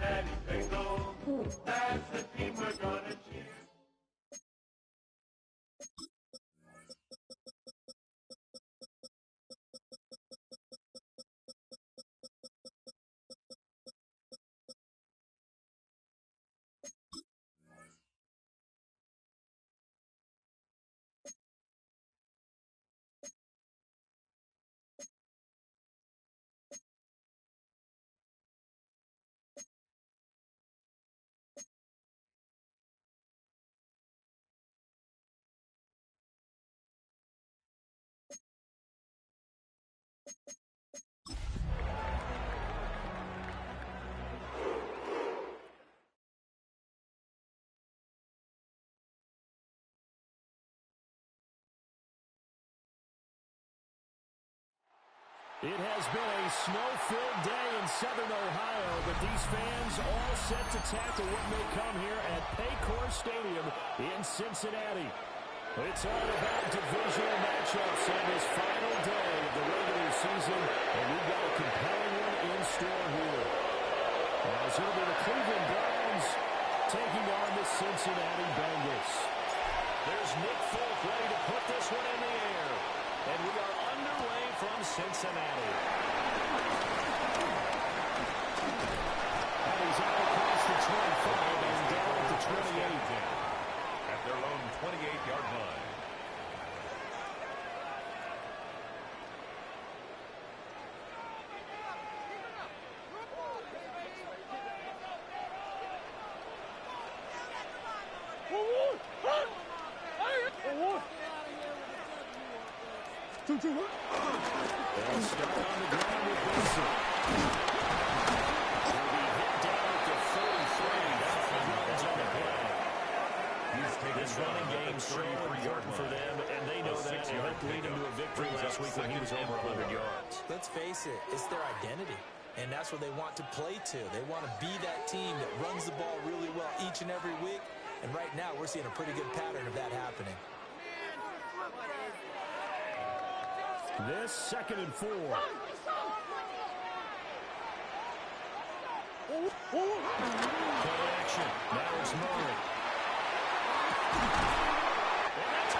Cincinnati Bengals. That's the team we're gonna cheer. It has been a snow-filled day in Southern Ohio, but these fans all set to tackle what may come here at Paycor Stadium in Cincinnati. It's all about divisional matchups on this final day of the regular season, and we've got a compelling one in store here. As it'll be the Cleveland Browns taking on the Cincinnati Bengals. There's Nick Folk ready to put this one in the air. And we are underway from Cincinnati. And he's out across the 25 and down at the 28. At their own 28-yard line. And stuck on the ground with Benson. He'll be hit down at the 33. That's the yards on the play. This running game so important for them, and they know that. It helped lead them to a victory last week when he was over 100 yards. Let's face it, it's their identity. And that's what they want to play to. They want to be that team that runs the ball really well each and every week. And right now, we're seeing a pretty good pattern of that happening. This 2nd and 4. Play action. Now it's Murray. And that's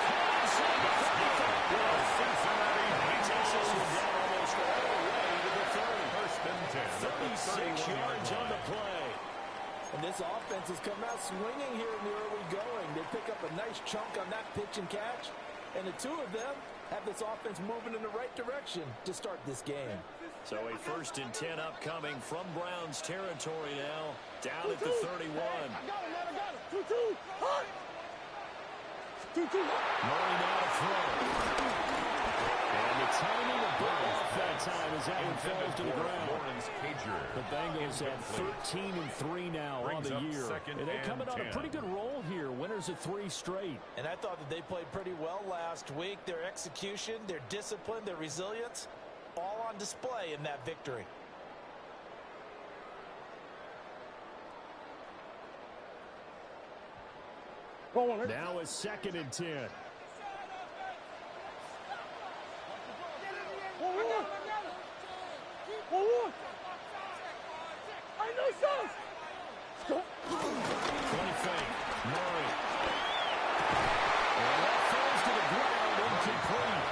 Cincinnati takes this one down almost all the way to the 30. First and 10. 36 yards on the play. And this offense has come out swinging here in the early going. They pick up a nice chunk on that pitch and catch. And the two of them have this offense moving in the right direction to start this game. So a 1st and 10 upcoming from Browns territory now, down at the 31. I got it. 2-2. Hot. 2-2. Murray now to throw. And the timing of off that time as that one falls to the ground. The Bengals have 13-3 now on the year. And they're coming on a pretty good roll here. Winners of 3 straight. And I thought that they played pretty well last week. Their execution, their discipline, their resilience, all on display in that victory. Now a 2nd and 10. I know some. 20 fake. Murray. And that falls to the ground, incomplete.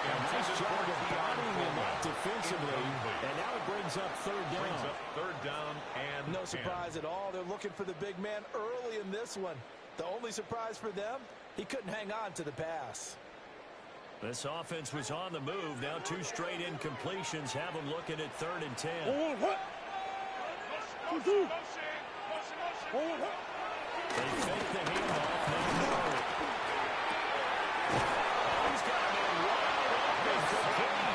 And nice job of bodying him up defensively. And now it brings up 3rd down. Third down and no surprise at all. They're looking for the big man early in this one. The only surprise for them, he couldn't hang on to the pass. This offense was on the move. Now 2 straight incompletions have them looking at 3rd and 10. Two-two. They fake the handoff. Now Murray. He's got a man wide open for King.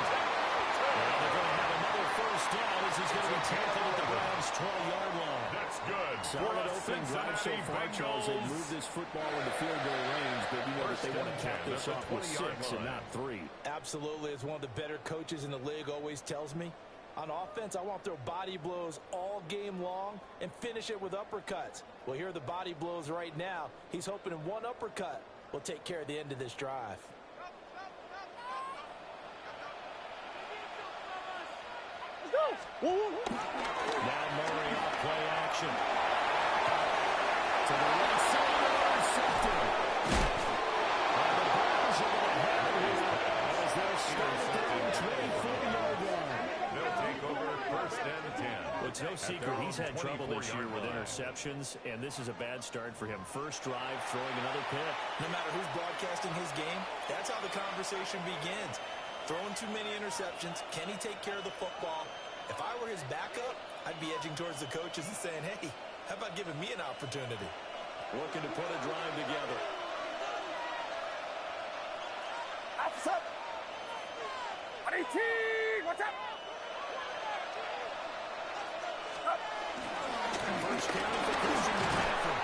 And they're going to have another 1st down as he's going to be tackled at the Browns' 20-yard line. That's good. Solid opening drive so far, Charles. They move this football into field goal range, but you know that they want to cap this off with 6 and not 3. Absolutely. As one of the better coaches in the league always tells me, on offense, I want to throw body blows all game long and finish it with uppercuts. Well, here are the body blows right now. He's hoping in one uppercut will take care of the end of this drive. Let's go. Now Murray off play action. To the right side, intercepted. And the Browns are going to have it here as they'll start at their own 24-yard line. They'll take over 1st and 10. Well, it's no secret he's had trouble this year with interceptions, and this is a bad start for him. First drive, throwing another pick. No matter who's broadcasting his game, that's how the conversation begins. Throwing too many interceptions. Can he take care of the football? If I were his backup, I'd be edging towards the coaches and saying, hey, how about giving me an opportunity? Looking to put a drive together. Up. 18. What's up? First down for Christian McCaffrey.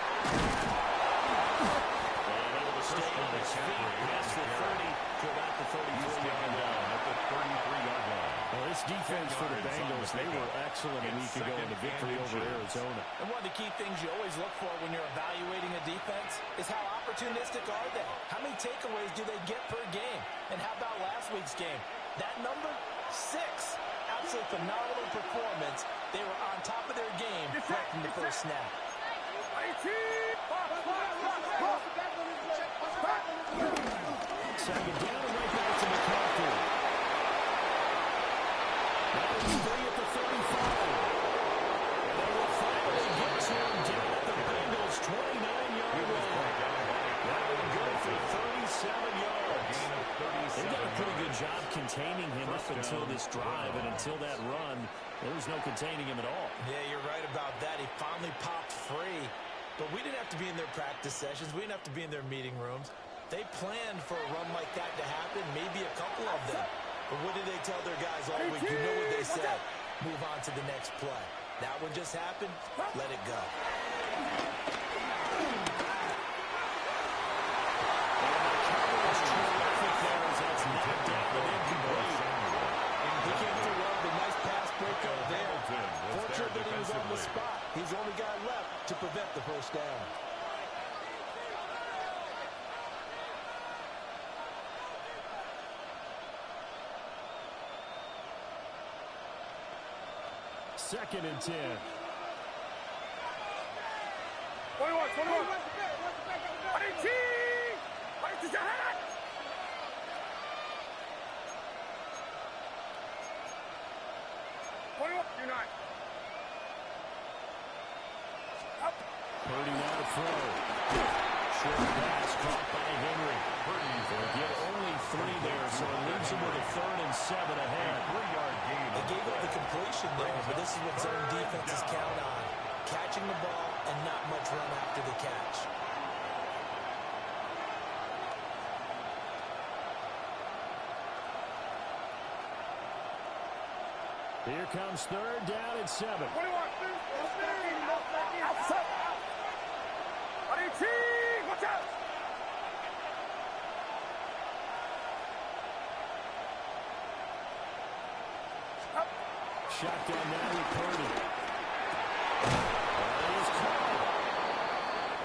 And able to stay on his feet. Pass for 30 to about the 33-yard line. At the 33-yard line. Well, this defense for the Bengals, they were excellent a week ago in the victory over Arizona. And one of the key things you always look for when you're evaluating a defense is how opportunistic are they? How many takeaways do they get per game? And how about last week's game? That number, 6. Absolutely phenomenal performance. They were on top of their game right from the first snap. 18. Second down and right back to McCaffrey. That was 3 at the 35. And they will finally get to him down at the Bengals' 29-yard line. That would go for 37 yards. They've done a pretty good job containing him up until this drive, and until that run, there was no containing him at all. Yeah, you're right about that. He finally popped free. But we didn't have to be in their practice sessions. We didn't have to be in their meeting rooms. They planned for a run like that to happen, maybe a couple of them. But what did they tell their guys all week? You know what they said. Move on to the next play. That one just happened. Let it go. He came through well with a nice pass breakup there. Fortunately, he was on the spot. He's the only guy left to prevent the first down. Second and 10. 21. 21. You're not. Up. Purdy now to throw. Short pass caught by Henry. Purdy will get only 3 there, so it leaves him with a 3rd and 7 ahead. 3-yard gain. They gave up the completion there, but this is what zone defenses count on. Catching the ball and not much run after the catch. Here comes 3rd down and 7. 21. Outside. 18. Watch out. Shotgun now with Purdy. And he's caught.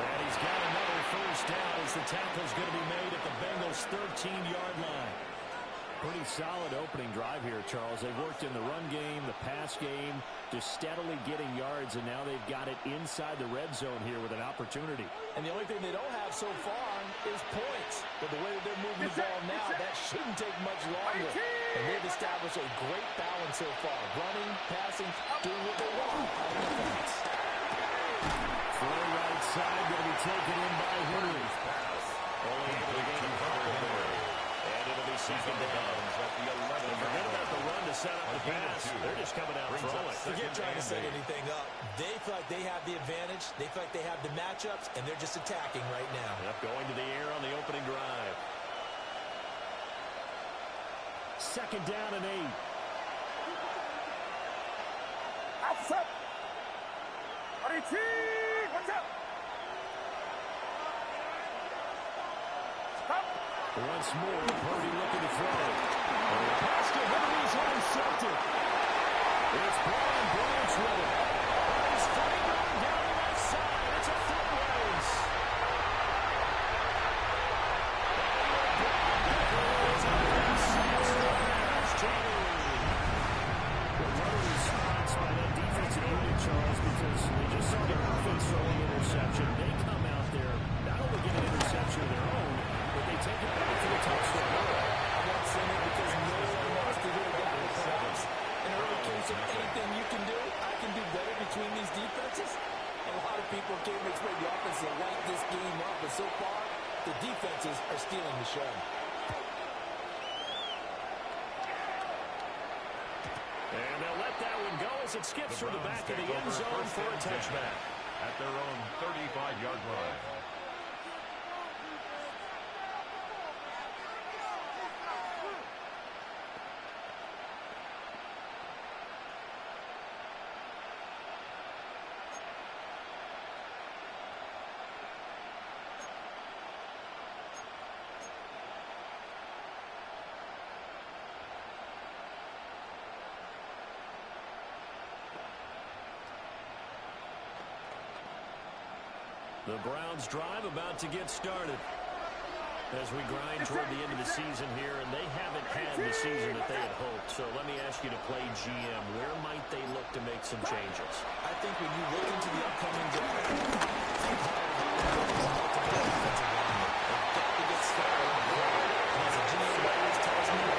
And he's got another first down as the tackle's going to be made at the Bengals' 13-yard line. Pretty solid opening drive here, Charles. They've worked in the run game, the pass game, just steadily getting yards, and now they've got it inside the red zone here with an opportunity. And the only thing they don't have so far is points. But the way that they're moving the ball now, that shouldn't take much longer. And they've established a great balance so far. Running, passing, doing what they want on offense. Throw right side, going to be taken in by Henry. Only able to gain a couple there. And it'll be second down. Forget about the run to set up the pass. They're just coming out throwing. Forget trying to set anything up. They feel like they have the advantage. They feel like they have the matchups, and they're just attacking right now. Yep, going to the air on the opening drive. Second down and 8. Outside. 18. Watch out. Stop. Once more, Purdy looking to throw. And the pass to Henry's intercepted. It's Brian Branch with it. He's fighting going down the left side. It's a foot race. What a response by that defensive unit, Charles, because stealing the show. And they'll let that one go as it skips through the back of the end zone for a touchback. At their own 35-yard line. The Browns drive about to get started as we grind toward the end of the season here, and they haven't had the season that they had hoped. So let me ask you to play GM. Where might they look to make some changes? I think when you look into the upcoming draft, think higher than multiple offensive linemen. They've got to get started on the road. And as a GM always tells me,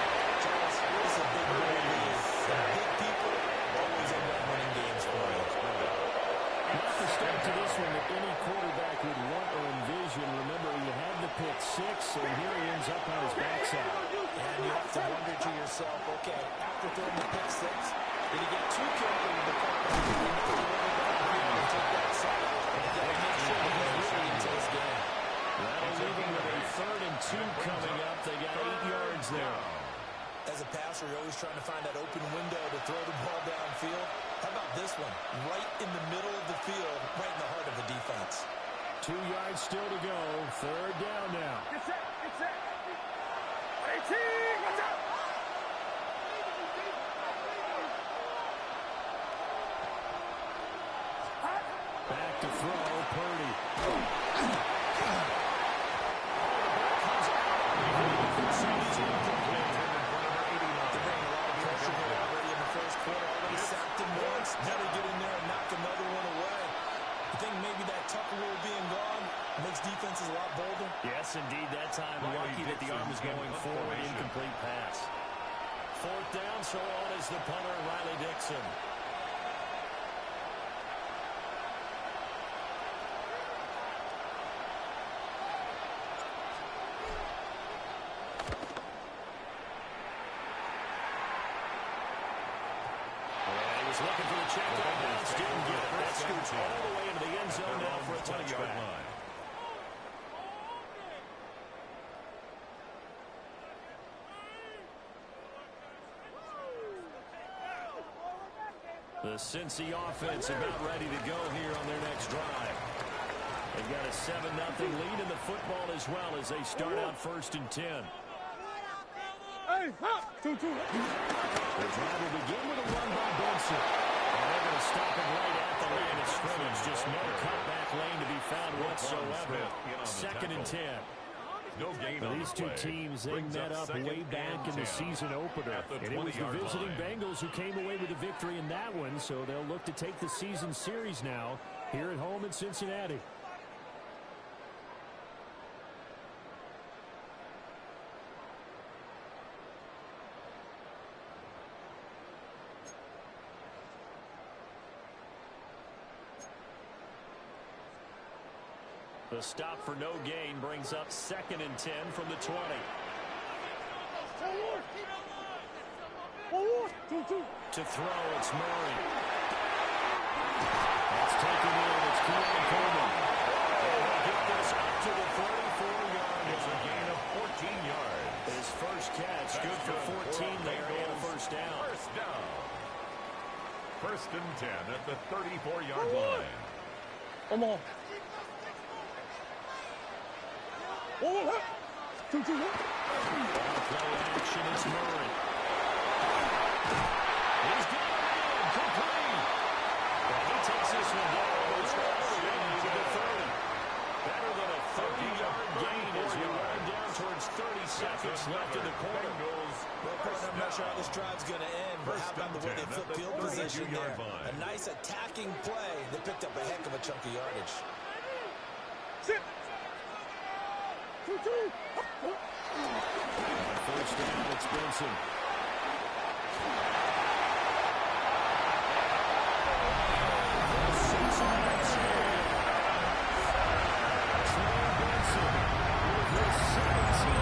Charles, this is a big boy league. The big people always end up winning games for you. Not the start to this one that any quarterback would want or envision. Remember, he had the pick six, and here he ends up on his backside. And you have to wonder to yourself, okay, after throwing the pick six, did he get too careful with the quarterback? Did he know the quarterback to take that side? And you got to make sure that he's really into this game. That'll leave him with a 3rd and 2 coming up. They got 8 yards there. As a passer, you're always trying to find that open window to throw the ball downfield. How about this one? Right in the middle of the field, right in the heart of the defense. 2 yards still to go. 3rd down now. Get set. Get set. 18. Watch out. Back to throw, Purdy. Now they get in there and knock another one away. I think maybe that Tucker rule being gone makes defenses a lot bolder. Yes, indeed. That time, lucky that the arm was going forward. Incomplete pass. 4th down, so on is the punter, Riley Dixon. Looking for the check down pass, didn't get it. That scoots all the way into the end zone now for a touchback. The Cincy offense about ready to go here on their next drive. They've got a 7-0 lead in the football as well as they start out 1st and 10. Hey, hop. 2-2. The drive will begin with a run by Benson. And they're going to stop him right at the line of scrimmage. Just no cutback lane to be found whatsoever. 2nd and 10. No gain on These two teams, they met up way back in the season opener. And it was the visiting Bengals who came away with a victory in that one. So they'll look to take the season series now here at home in Cincinnati. The stop for no gain brings up 2nd and 10 from the 20. To throw, it's Murray. That's taken in. It's Keon Coleman. They'll get this up to the 34-yard line. A gain of 14 yards. His first catch, good for 14 there and a 1st down. 1st down. 1st and 10 at the 34-yard line. Come on. Oh, 2-2. Play action, it's Murray. He's got it, complete. And he takes this one down almost all the way to the 30. Better than a 30-yard gain as we run down towards 30 seconds left in the quarter. I'm not sure how this drive's going to end, but how about the way they flip field position there? A nice attacking play. They picked up a heck of a chunk of yardage. Sit. 2-2. 1st down, it's Benson. Benson with his 17th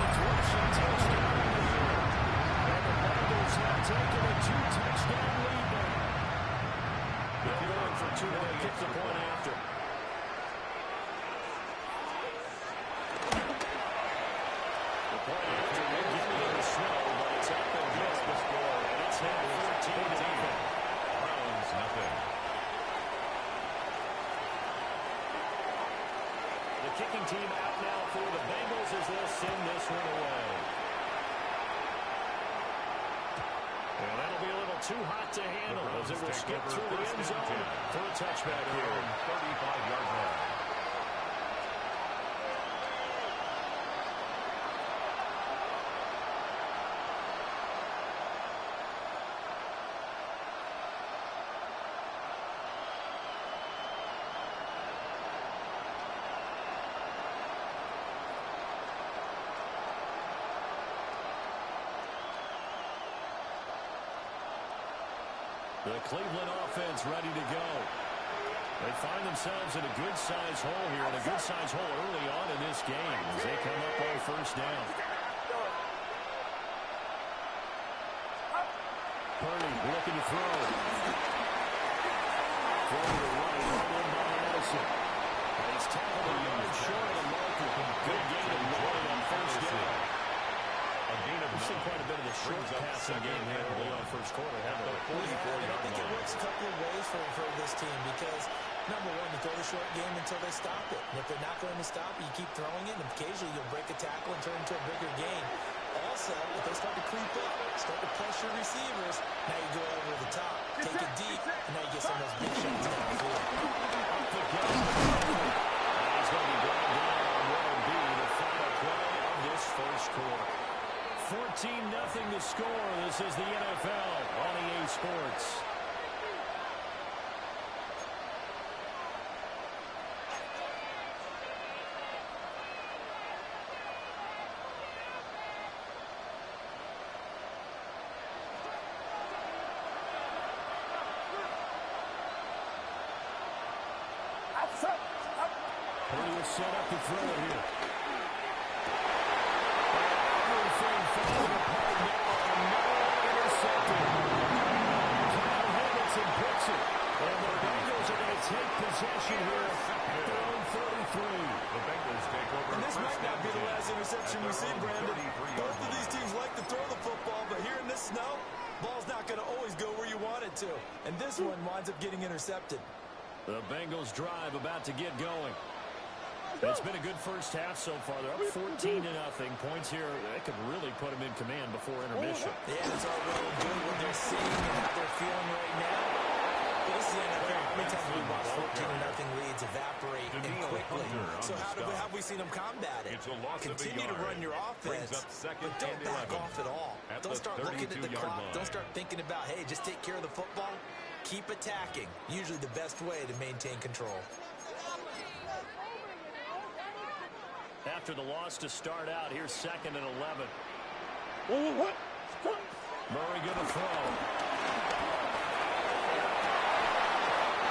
the kicking team out now for the Bengals as they'll send this one away. And that'll be a little too hot to handle as it will skip through the end zone for a touchback here. 35-yard line. The Cleveland offense ready to go. They find themselves in a good-sized hole here, and a good-sized hole early on in this game as they come up on first down. Purdy looking to throw. Throw to the right, in by Addison. And he's tackled a yard short of the marker. Good gain of 1 on first down. We've seen quite a bit of the short passing game here early on first quarter. I think it works a couple of ways for this team because, number one, you throw the short game until they stop it. And if they're not going to stop it, you keep throwing it, and occasionally you'll break a tackle and turn into a bigger gain. Also, if they start to creep up, start to pressure receivers, now you go over the top, take it deep, and now you get some of those big shots downfield. Up the gut. And he's going to be brought down on what will be the final play of this first quarter. 14-0 to score. This is the NFL on EA Sports. Purdy will set up to throw it here. Everything falling apart now, and now intercepted. Kyle Hamilton picks it. And the Bengals are going to take possession here at their own 33. The Bengals take over. And this might not be the last interception we see, Brandon. Both of these teams like to throw the football, but here in this snow, ball's not going to always go where you want it to. And this one winds up getting intercepted. The Bengals drive about to get going. It's been a good first half so far. They're up 14-0. Points here, that could really put them in command before intermission. Yeah, it's all well and good what they're seeing and how they're feeling right now. But this is the NFL. How many times have we watched 14-0 leads evaporate and quickly? So how have we seen them combat it? Continue to run your offense, but don't back off at all. Don't start looking at the clock. Don't start thinking about, hey, just take care of the football. Keep attacking. Usually the best way to maintain control. After the loss to start out, here's 2nd and 11. Murray going to throw.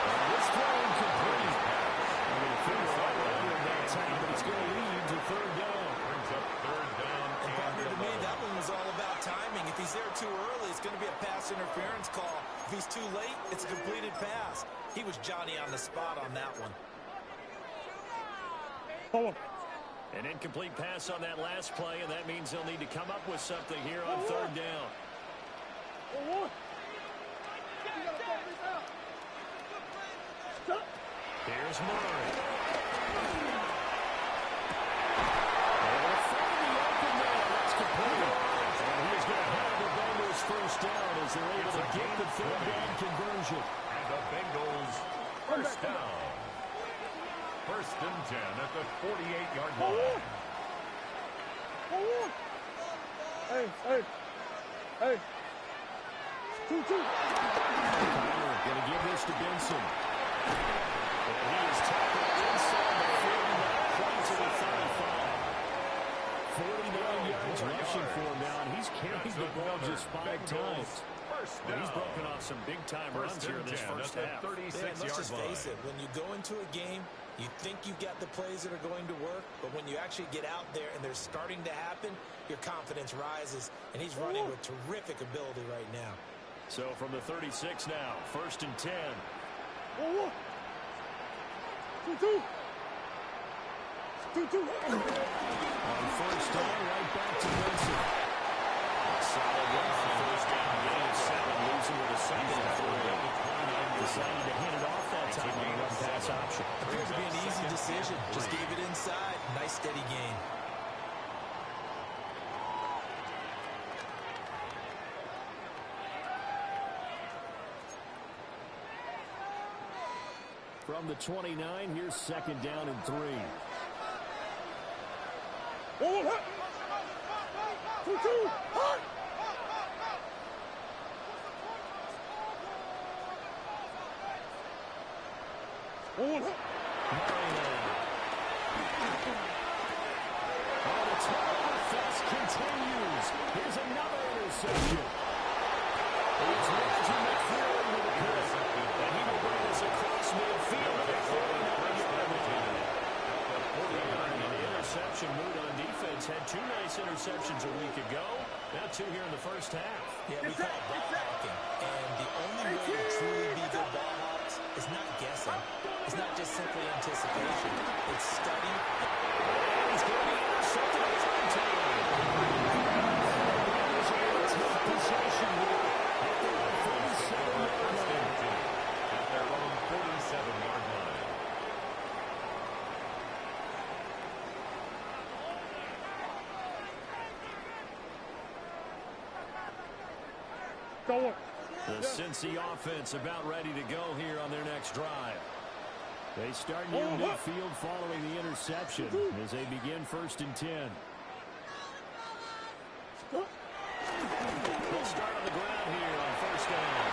And this throw incomplete. I'm going to figure out earlier in that time, but it's going to lead to 3rd down. Brings up 3rd down. And partner, to me, that one was all about timing. If he's there too early, it's going to be a pass interference call. If he's too late, it's a completed pass. He was Johnny on the spot on that one. An incomplete pass on that last play, and that means they'll need to come up with something here on 3rd down. Here's Murray. They'll find the open man. That's complete. And he's going to have the Bengals first down as they're able to get the 3rd down conversion. And the Bengals first down. 1st and 10 at the 48-yard line. Hey. 2-2. Going to give this to Benson. And he is tackled inside the 40, close to the 35. 49 yards rushing for him now, and he's carried the ball just 5 times. But he's broken off some big-time runs here in this first half. Yeah, let's just face it. When you go into a game, you think you've got the plays that are going to work, but when you actually get out there and they're starting to happen, your confidence rises, and he's running with terrific ability right now. So from the 36 now, 1st and 10. 2-2. On first down, right back to Benson. Solid run for first down. Gain of 7, losing with a 2nd and 3. Decided to hand it off that time on the run pass option. Appears to be an easy decision. Just gave it inside. Nice steady gain. From the 29, here's second down and 3. One, hut. 2, 2, hut. One, hut. Oh, the turnover fest continues. Here's another interception. It's Roger McFarland with a pick. And he will bring us across midfield to the 49-yard line. An interception mood on defense. Had 2 nice interceptions a week ago. Now 2 here in the first half. Yeah, we call it ball hawking. And the only way to truly be good ball hawks is not guessing. It's not just simply anticipation. It's study. He's going to be intercepted a third time. He's in a tough possession here at their own 47-yard line. At their own 47-yard line. Go on. The Cincy offense about ready to go here on their next drive. They start near midfield following the interception as they begin 1st and 10. They'll start on the ground here on 1st down.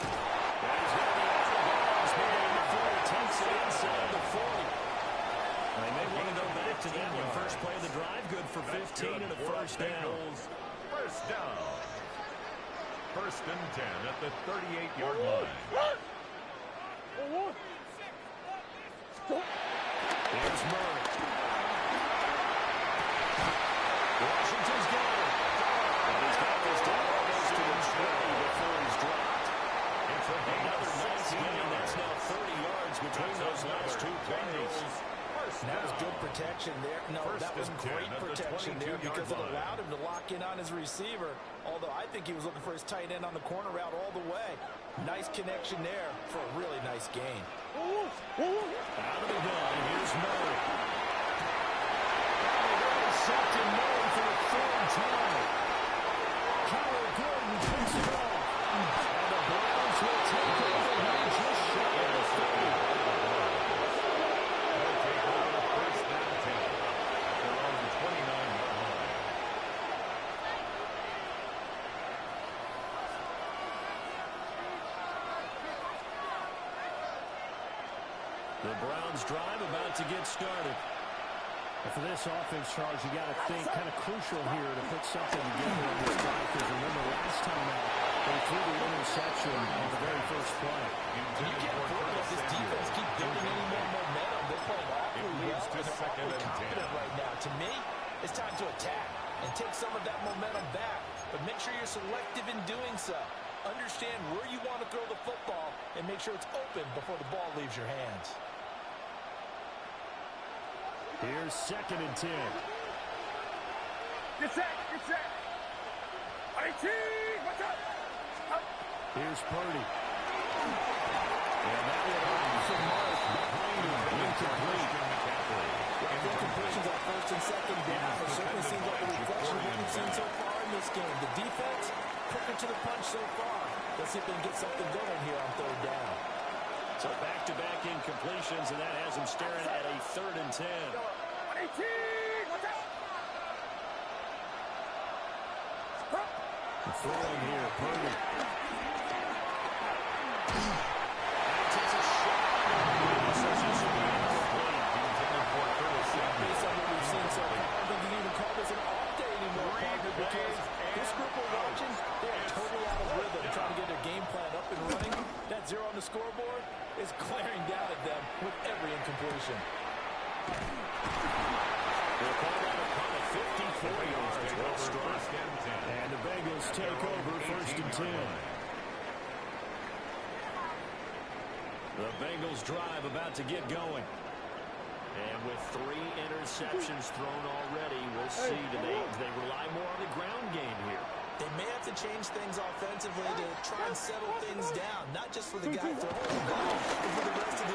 He's got the extra balls moving in the 40, takes it inside the 40. They may want to go back to that one. First play of the drive, good for 15 and a 1st down. First down. 1st and 10 at the 38-yard line. One. Here's Murray. Washington's got it. And he's got this down almost to the 20 before he's dropped. It's another nice gain. That's now 30 yards between those last 2 plays. That was good protection there. No, that was great protection there because it allowed him to lock in on his receiver. Although I think he was looking for his tight end on the corner route all the way. Nice connection there for a really nice gain. Out of the gun, here's Murray. Intercepted Murray for the 3rd time. Kyler Gordon picks it off. And the Browns will take over here just shy of the 30. They'll take over 1st and 10 at their own 29-yard line. The Browns drive about to get started. For this offense, Charles, you got to think kind of crucial here to put something together on this drive, because remember last time out, they threw the interception on the very first play. You can't afford to let this defense keep building any more momentum. They're playing awfully well, and they're awfully confident right now. To me, it's time to attack and take some of that momentum back, but make sure you're selective in doing so. Understand where you want to throw the football and make sure it's open before the ball leaves your hands. Here's 2nd and 10. Get set. 18. Watch out. Here's Purdy. And that one from Mark behind him. Incomplete. Incompletions on 1st and 2nd down. It certainly seems like a reflection of what we've seen so far in this game. The defense, quicker to the punch so far. Let's see if they can get something going here on 3rd down. So back-to-back incompletions, and that has him staring at a 3rd and 10. 18. Watch out. Throwing here, Purdy. Takes a shot. Based on what we've seen so far, I don't think you can even call this an off day anymore, partner, because this group we're watching, they are totally out of rhythm, trying to get their game plan up and running. That 0 on the scoreboard is glaring down at them with every incompletion. They'll call that a punt of 54 yards. Well struck. And the Bengals take over 1st and 10. The Bengals drive about to get going. And with 3 interceptions thrown already, we'll see. Do they rely more on the ground game here? They may have to change things offensively to try and settle things down, not just for the guy throwing the ball, but for the rest of the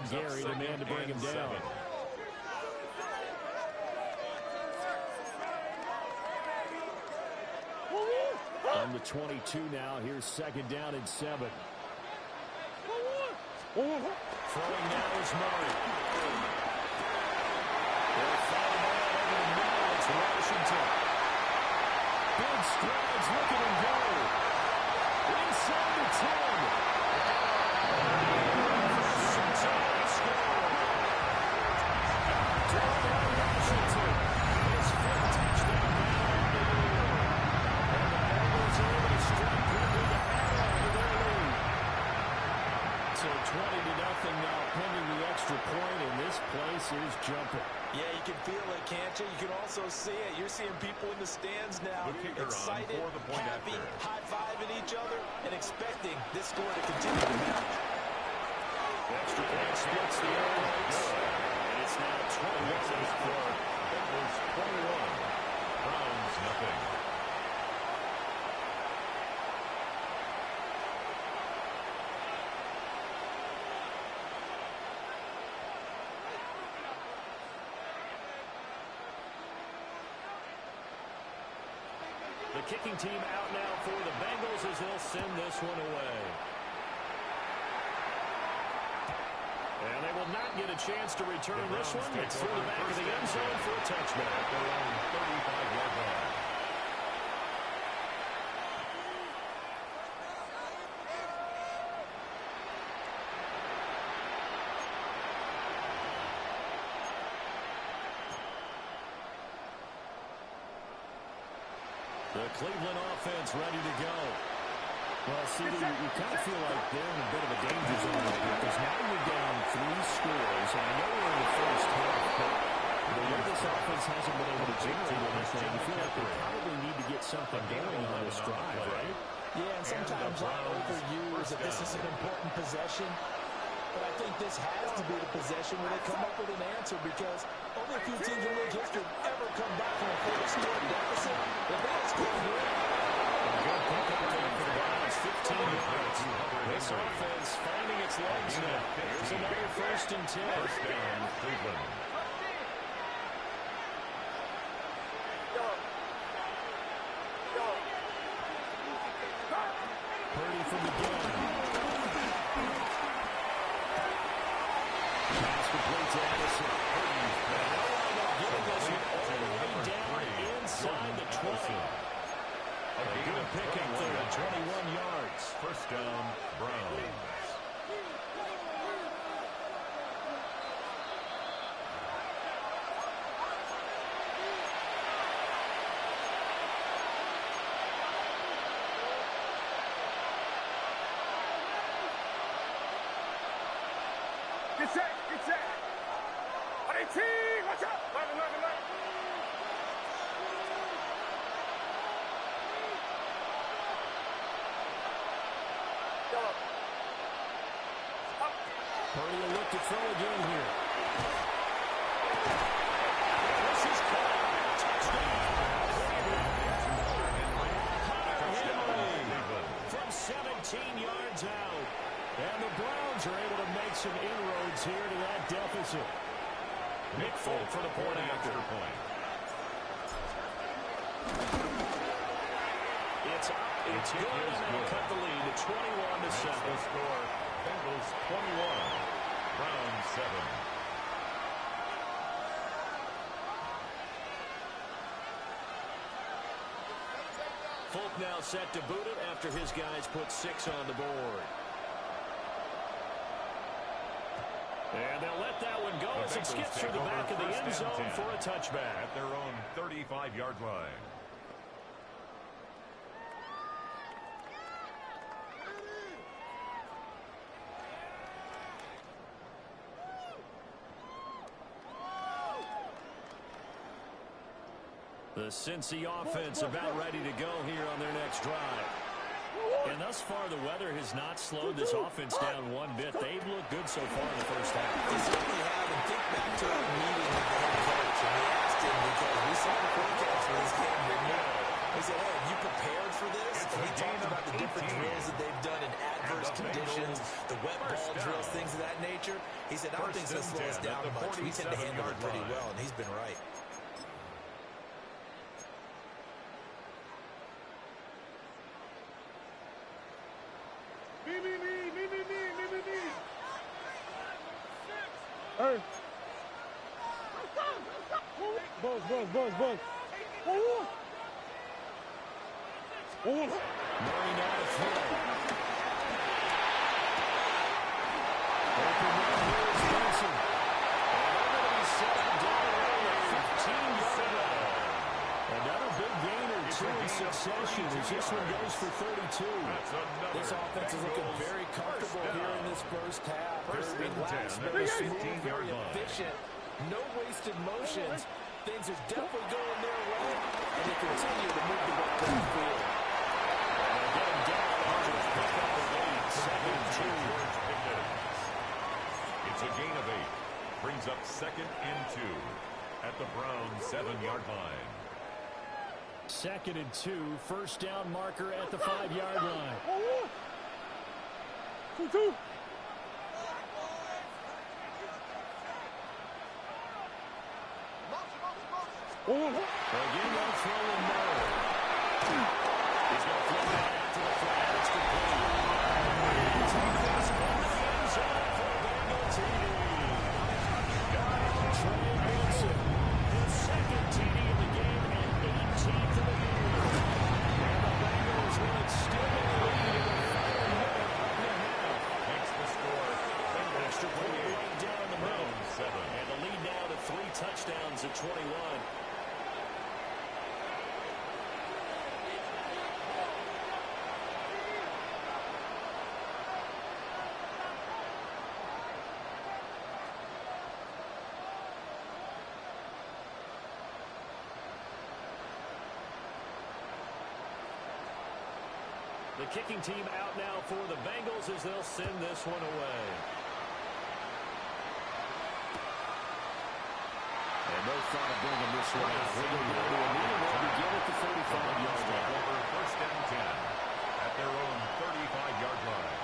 Gary, the man to bring him down. On the 22 now. Here's second down and 7. Throwing now is Murray. They'll follow that over the middle. It's Washington. Big strides, look at him go. Inside the 10. Cincinnati score. Touchdown Washington. His 5th touchdown now on the year. And the Bengals are able to strike quickly to add on to their lead. So 20-0 now pending the extra point, and this place is jumping. Yeah, you can feel it, can't you? You can also see it. You're seeing people in the stands now, excited, happy, high-fiving each other, and expecting this score to continue to match. Extra point splits the airways, and it's now 21-4. Bengals 21. Browns nothing. The kicking team out now for the Bengals as they'll send this one away. And they will not get a chance to return this one. It's through the back of the end zone for a touchback. Their own 35-yard line. The Cleveland offense ready to go. Well, see, you kind of feel like they're in a bit of a danger zone right here because now you're down 3 scores, and I know we're in the first half, but the way this offense hasn't been able to generate anything, you feel like they probably need to get something going on this drive, right? Yeah, and sometimes I overuse that this is an important possession. But I think this has to be the possession where they come up with an answer because only a few teams in league history ever come back from a 4-score deficit. The Bengals come here. Good pickup time for the Browns, 15 yards. This offense finding its legs now. Here's another 1st and 10. First down, Cleveland. Purdy from the gun. Pass complete to Addison. Getting this one all the way down inside the 20. A good pickup there at 21 yards. First down, Browns. Get set, get set. 18, watch out. 11. Purdy will look to throw again here. This is caught. Touchdown. From 17 yards out. And the Browns are able to make some inroads here to that deficit. Nick Folk for the point after. It's up. It's good, and they'll cut the lead to 21-7. Score, Bengals 21, Browns 7. Folk now set to boot it after his guys put 6 on the board. And they'll let that one go as it skips through the back of the end zone for a touchback. At their own 35-yard line. The Cincy offense about ready to go here on their next drive. And thus far, the weather has not slowed this offense down one bit. They've looked good so far in the first half. They certainly have, and think back to our meeting with the head coach, and we asked him because we saw the forecast for this game, didn't we? We said, hey, have you prepared for this? And he talked about the different drills that they've done in adverse conditions, the wet ball drills, things of that nature. He said, nothing's going to slow us down much. We tend to handle it pretty well, and he's been right. Me. Hey. Buzz. Murray now to throw. Open run here is Benson. And they're going to be settled down around the 15-yard line. Another big gainer, 2 in succession as this one goes for 32. This offense is looking very comfortable here in this first half. Very relaxed, very smooth, very efficient. No wasted motions. Things are definitely going their way, and they continue to move the ball down the field. And they're getting down after the pickup of 8, 7-2. It's a gain of 8. Brings up 2nd and 2 at the Browns' 7-yard line. 2nd and 2, first down marker at the 5-yard line. 2. Again, they'll throw in Murray. He's going to throw that out to the flat. It's complete. Take this in the end zone for a Bengal TD. Trey Benson, his 2nd TD of the game and 18th of the year. And the Bengals will extend the lead in the final minute of the half. Makes the score. Extra point right down the middle. 7. And the lead now to 3 touchdowns at 21. The kicking team out now for the Bengals as they'll send this one away. And no thought of bringing this one out. We're going to go to a meeting. We'll begin at the 35-yard line. Over 1st and 10 at their own 35-yard line.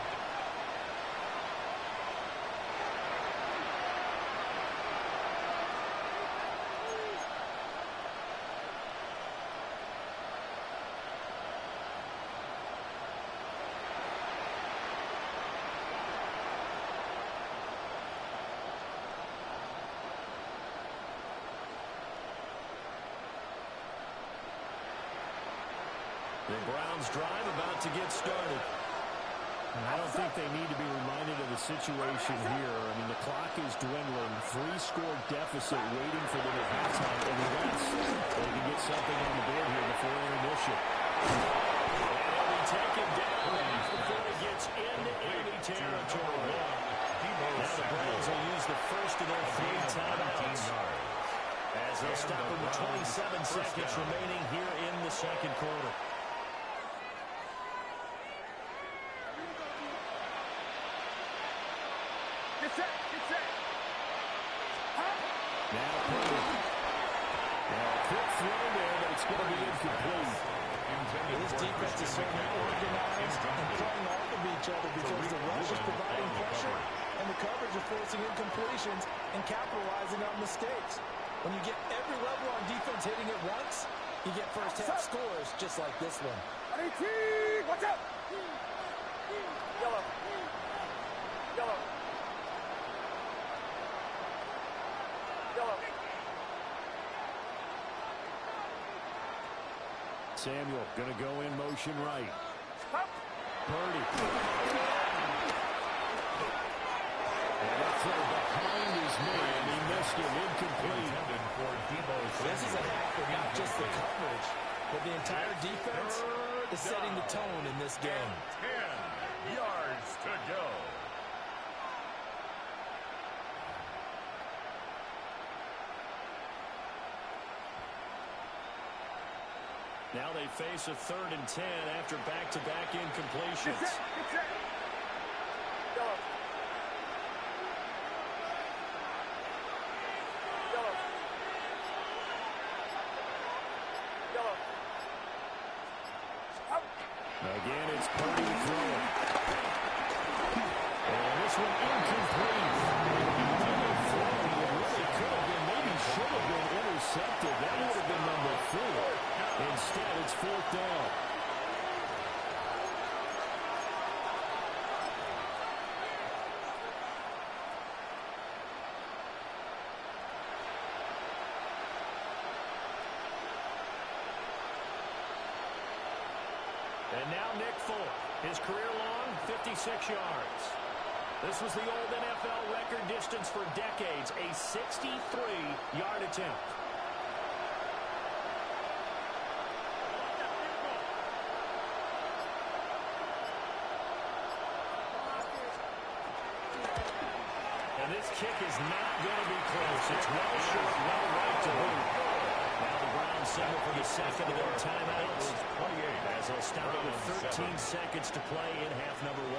The Browns drive about to get started. I don't think they need to be reminded of the situation here. I mean, the clock is dwindling. 3-score deficit waiting for them at halftime. Unless they can get something on the board here before intermission. And he'll be taken down before he gets into enemy territory. Now the Browns will use the first of their 3 timeouts as they'll stop him with 27 seconds remaining here in the 2nd quarter. Get set. Now Purdy. Quick throw there, but it's going to be incomplete. This defense is certainly organized and playing off of each other because the rush is providing pressure and the coverage is forcing incompletions and capitalizing on mistakes. When you get every level on defense hitting it once, you get first half scores just like this one. Watch out! Yellow. Samuel going to go in motion right. Purdy. And a throw behind his man. He missed him. Incomplete. This is a half of not just the coverage, but the entire defense is setting the tone in this game. 10 yards to go. Now they face a 3rd and 10 after back-to-back incompletions. Get set. Yellow. Again, it's Purdy throwing. And this one incomplete. it's 4th down. And now Nick Folk, his career-long 56 yards. This was the old NFL record distance for decades, a 63-yard attempt. And this kick is not going to be close. It's well short, well right to boot. Now the ground signal for the second of their timeouts, as they'll stop it with 13 seconds to play in half number 1.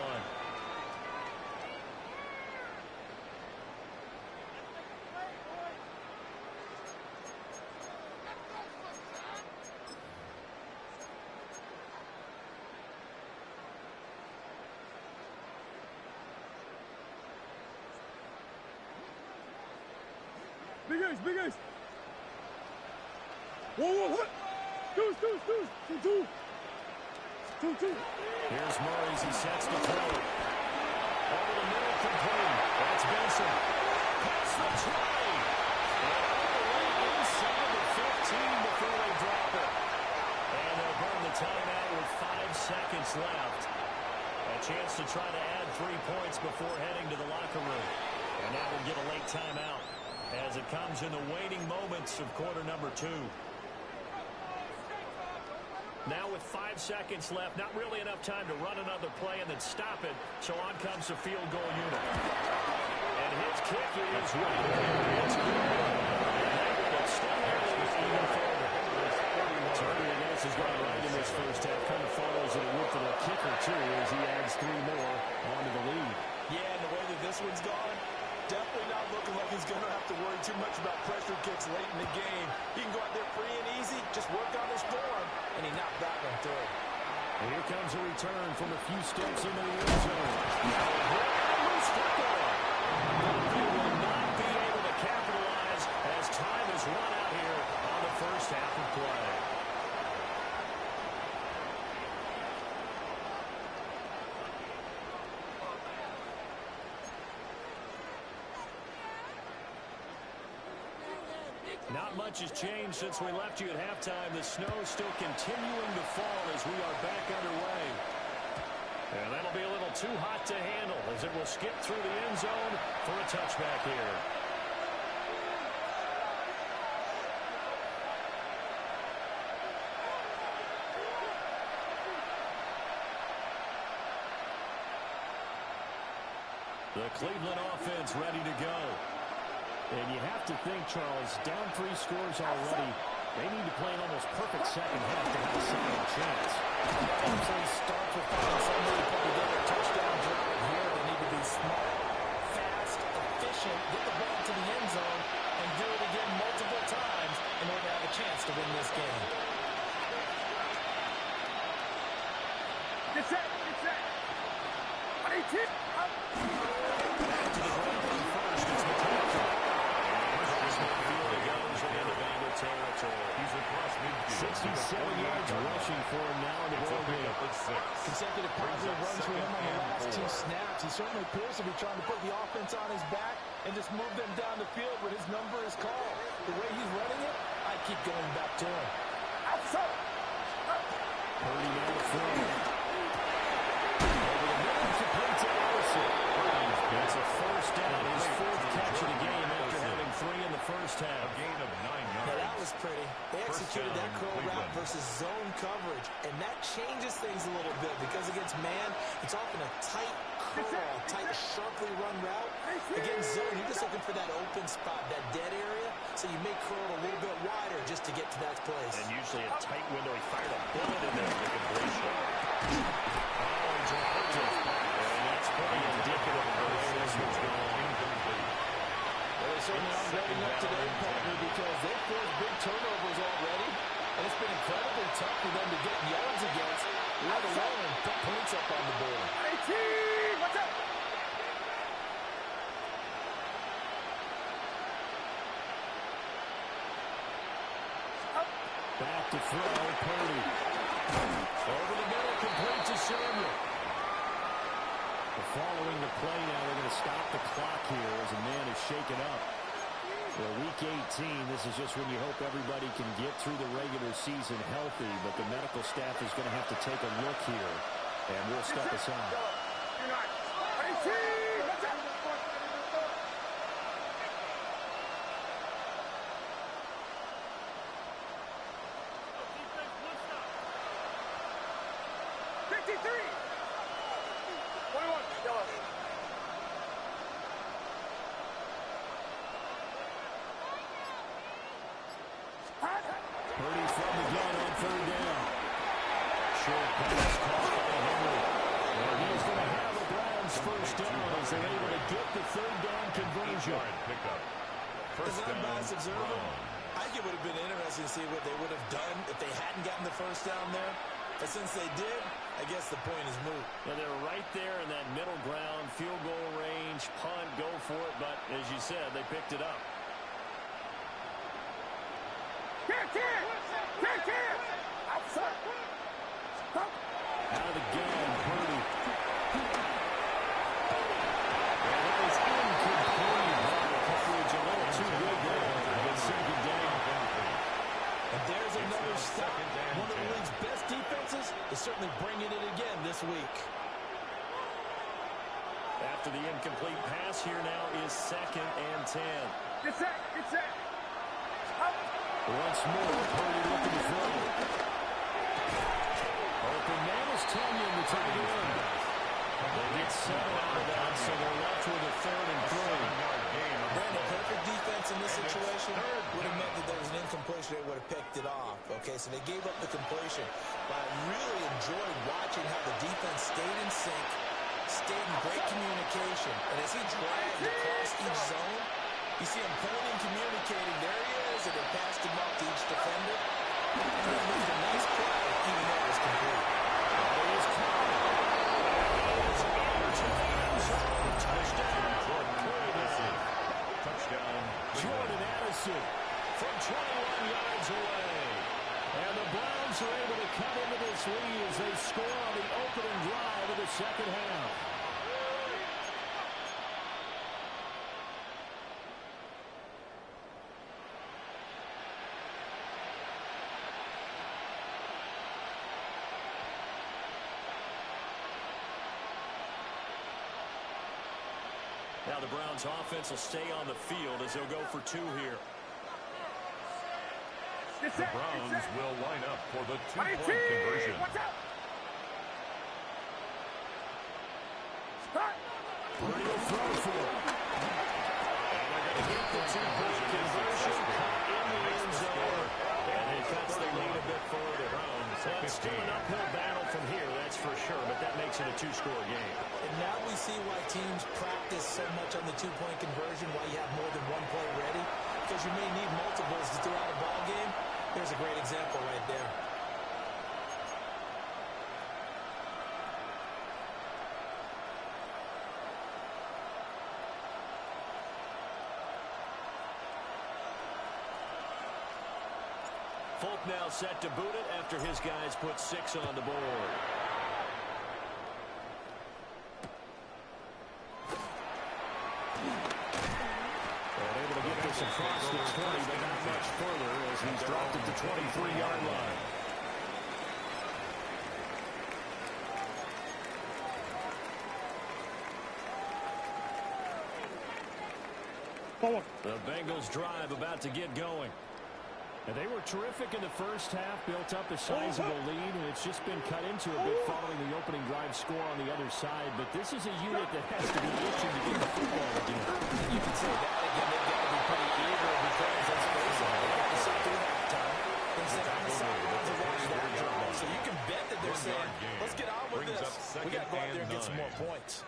Big ace, big ace. Whoa, what? Deuce. Two. Here's Murray as he sets the throw. Over the middle, complete. That's Benson. Pass the try. And all the way inside the 15 before they drop it. And they'll burn the timeout with 5 seconds left. A chance to try to add 3 points before heading to the locker room. And now we'll get a late timeout as it comes in the waning moments of quarter number 2. Now with 5 seconds left, not really enough time to run another play and then stop it, so on comes the field goal unit. And his kick is right there. It's good. And that will extend their lead even further. Turner, I guess, has gone right in this first half. Kind of follows it with the kicker, too, as he adds 3 more onto the lead. Yeah, and the way that this one's gone, definitely not looking like he's going to have to worry too much about pressure kicks late in the game. He can go out there free and easy, just work on his form, and he knocked that one through. And here comes a return from a few steps into the end zone. Loose football. They will not be able to capitalize as time has run out here on the first half of play. Not much has changed since we left you at halftime. The snow still continuing to fall as we are back underway. And that'll be a little too hot to handle as it will skip through the end zone for a touchback here. The Cleveland offense ready to go. And you have to think, Charles, down 3 scores already. They need to play an almost perfect second half to have a second chance. Teams start with finding some way to put together a touchdown drive here. They need to be smart, fast, efficient, get the ball to the end zone, and do it again multiple times in order to have a chance to win this game. Get set. 18. Up. Back to the ground first. It's McCaffrey. He goes into Bengal territory. He's across midfield. 67 yards rushing for him now in the ball game. Consecutive positive runs for him on the last 2 snaps. He certainly appears to be trying to put the offense on his back and just move them down the field when his number is called. The way he's running it, I keep going back to him. Outside. Purdy now to throw. Over the middle to Peyton Ellison. That's a first down. His 4th catch of the game after having 3 in the first half. A gain of 9 yards. Now that was pretty. They executed that curl route versus zone coverage, and that changes things a little bit because against man, it's often a tight curl, tight, sharply run route. Against zone, you're just looking for that open spot, that dead area, so you may curl it a little bit wider just to get to that place. And usually a tight window. He fired a bullet in there for the completion. And that's pretty indicative of the way this one's going. Well, they certainly aren't ready up today, partner, because they've forced big turnovers already, and it's been incredibly tough for them to get yards against, let alone put points up on the board. 18. Watch out. Back to throw, Purdy. Over the middle, complete to Samuel. Following the play now, they're going to stop the clock here as a man is shaken up. Well, week 18, this is just when you hope everybody can get through the regular season healthy, but the medical staff is going to have to take a look here, and we'll step aside. Purdy from the gun on third down. Short pass caught by Henry. And he's going to have the Browns first down as they're able to get the third down conversion. Pickup. As an unbiased observer, I think it would have been interesting to see what they would have done if they hadn't gotten the first down there. But since they did, I guess the point is moot. Yeah, they're right there in that middle ground, field goal range, punt, go for it. But as you said, they picked it up. Outside. Out of the gun, Purdy. And that is incomplete. Coverage a little too good there. But second down. And there's another stop. One of the league's best defenses is certainly bringing it again this week. After the incomplete pass, here now is 2nd and 10. Get set. Get set. Once more, Purdy looking to throw. Open man is Tunyon, the tight end. They get 7 out of that, so they're left with a 3rd and 3. Brandon, perfect defense in this situation would have meant that there was an incompletion. They would have picked it off. Okay, so they gave up the completion. But I really enjoyed watching how the defense stayed in sync, stayed in great communication. And as he dragged across each zone, you see him pointing, communicating. There he is, and they passed him up to each defender. And they moved a nice play, even though it was complete. Touchdown. Jordan Addison from 21 yards away. And the Browns are able to cut into this lead as they score on the opening drive of the second half. Now the Browns offense will stay on the field as they'll go for 2 here. The Browns will line up for the 2-point conversion. Purdy will throw for it. And they're going to get the 2-point conversion in the end zone. And it cuts the lead a bit further. It's still an uphill battle from here, that's for sure, but that makes it a 2-score game. And now we see why teams practice so much on the 2-point conversion, why you have more than one play ready, because you may need multiples to throw out a ball game. Here's a great example right there. Folk now set to boot it after his guys put 6 on the board. And able to get this across the 20, but not much further as he's dropped at the 23-yard line. The Bengals drive about to get going. And they were terrific in the first half, built up a sizable lead, and it's just been cut into a bit following the opening drive score on the other side. But this is a unit that has to be itching to get the football again. You can say that again. They've got to be pretty eager because, let's face it, they got to sit through halftime and sit on the sidelines and watch that drive. So you can bet that they're saying, let's get on with this. We got to go out there and get some more points.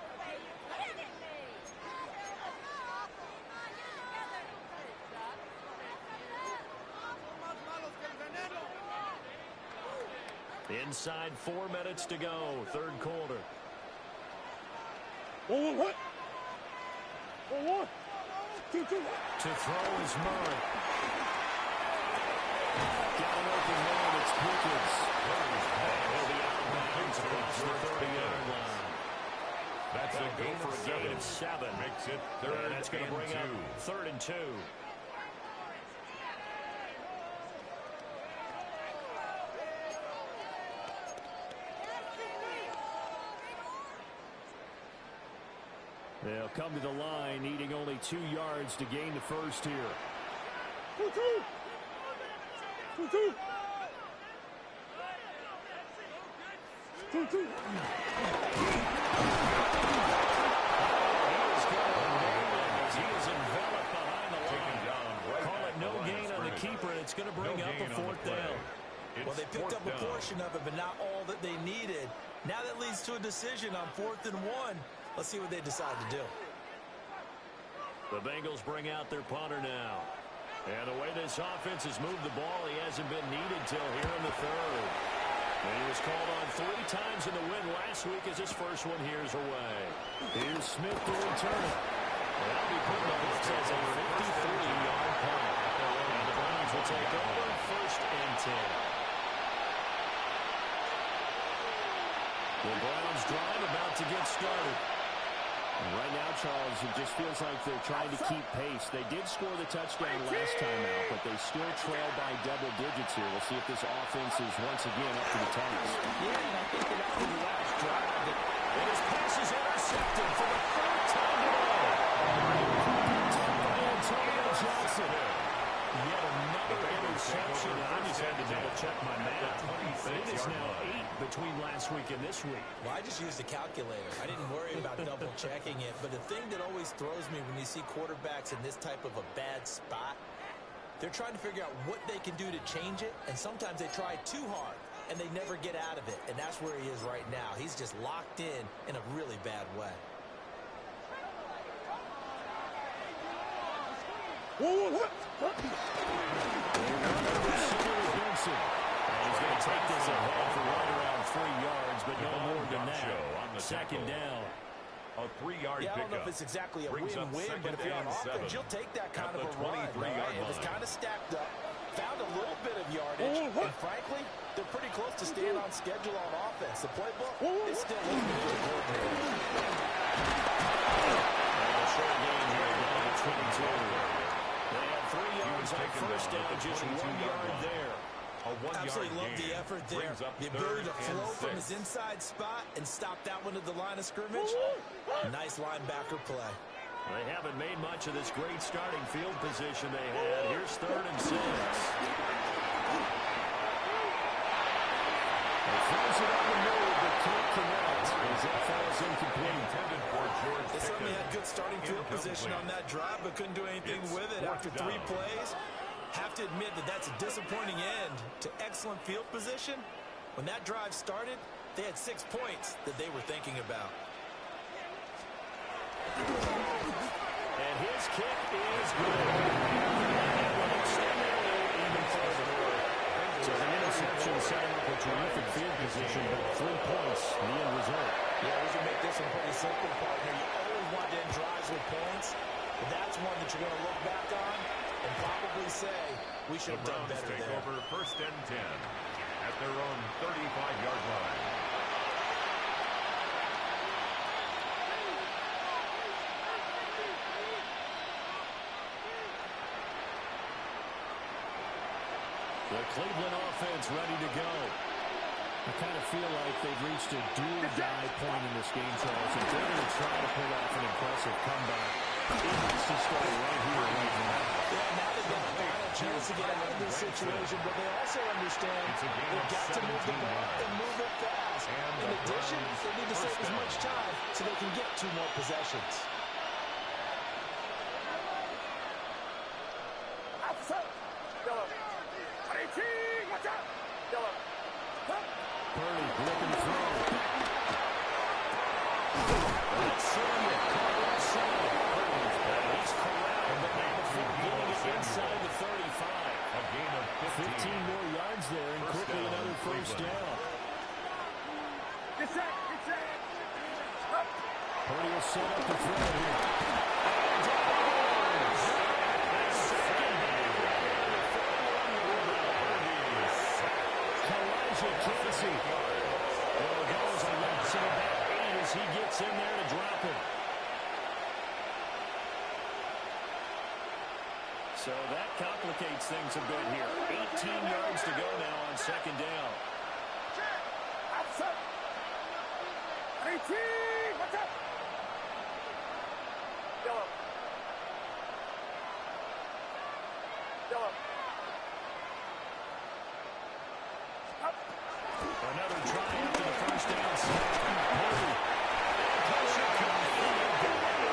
Inside 4 minutes to go, third quarter. 1-1. 1-1. 2-2. To throw is Murray. Got an open man. It's Pickens. He'll be out of bounds across the 30-yard line. That's a Go gain for of a gain of 7. 7. Makes it third And that's going to bring and 2. up 3rd and 2. They'll come to the line, needing only 2 yards to gain the first here. 2-2. 2-2. 2-2. He is enveloped behind the line. Call it no gain on the keeper, and it's going to bring up a 4th down. Well, they picked up a portion of it, but not all that they needed. Now that leads to a decision on 4th and 1. Let's see what they decide to do. The Bengals bring out their punter now. And the way this offense has moved the ball, he hasn't been needed till here in the 3rd. And he was called on 3 times in the win last week as his first one here's away. Here's Smith to return it. And that'll be put in the books as a 53-yard punt. And the Browns will take over 1st and 10. The Browns drive about to get started. And right now, Charles, it just feels like they're trying to keep pace. They did score the touchdown last time out, but they still trail by double digits here. We'll see if this offense is once again up to the task. Yeah, and I think that after the last drive, And his pass is intercepted for the 3rd time today. By Antonio Johnson. Yet another interception. I just had to double-check my math. But it is now 8 between last week and this week. well, I just used a calculator. I didn't worry about double-checking it. But the thing that always throws me when you see quarterbacks in this type of a bad spot, they're trying to figure out what they can do to change it. And sometimes they try too hard, and they never get out of it. And that's where he is right now. He's just locked in a really bad way. He's going to take this ahead for right around 3 yards, but no more than that. 2nd down. A 3-yard Yeah, I don't know pickup. if it's exactly a Brings up win-win, but if you're on 2nd and 7 offense, you'll take that kind at of the a run. 23-yard It was line. kind of stacked up, found a little bit of yardage, and frankly, they're pretty close to staying on schedule on offense. The playbook is still open to the coordinator. And a short gain here down to 22. They had 3 yards on 1st down, just 1 yard there. A 1-yard Absolutely love the effort there. Brings up The ability to 3rd and flow from 6. his inside spot and stop that one at the line of scrimmage. Nice linebacker play. They haven't made much of this great starting field position they had. Here's 3rd and 6. He throws it on the move, but can't connect as that falls incomplete. Intended for George They certainly Pickens. had good starting field position on that drive, but couldn't do anything It's with it 4th after down. 3 plays. Have to admit that that's a disappointing end to excellent field position. When that drive started, they had 6 points that they were thinking about. And his kick is good. Even further. So the interception setting up a terrific field position, but 3 points, the end result. Yeah, we should make this one pretty simple, partner. You always want to end drives with points, but that's one that you're going to look back on and probably say we should have The done Browns better take there. over 1st and 10 at their own 35-yard line. The Cleveland offense ready to go. I kind of feel like they've reached a do-or-die point in this game, Charles. If they're going to try to pull off an impressive comeback, it has to start right here, right now. Yeah, now they've got a final chance to get out of this situation, but they also understand they've got to move the ball and move it fast. In addition, they need to save as much time so they can get 2 more possessions. Outside. Yellow. 18. Watch out. Yellow. Purdy looking to throw. That's Samuel. He's corralled, but now getting it inside the 35. A gain of 15 more yards there, and quickly another 1st down. Get set. Get set. Up. Purdy will set up the throw here. you can see. Well, it goes a loss of about 8 as he gets in there to drop it. So that complicates things a bit here. 18 yards to go now on second down. Outside. 18. Watch out. Yellow. Yellow. Up. Another try after the first down. Pressure coming.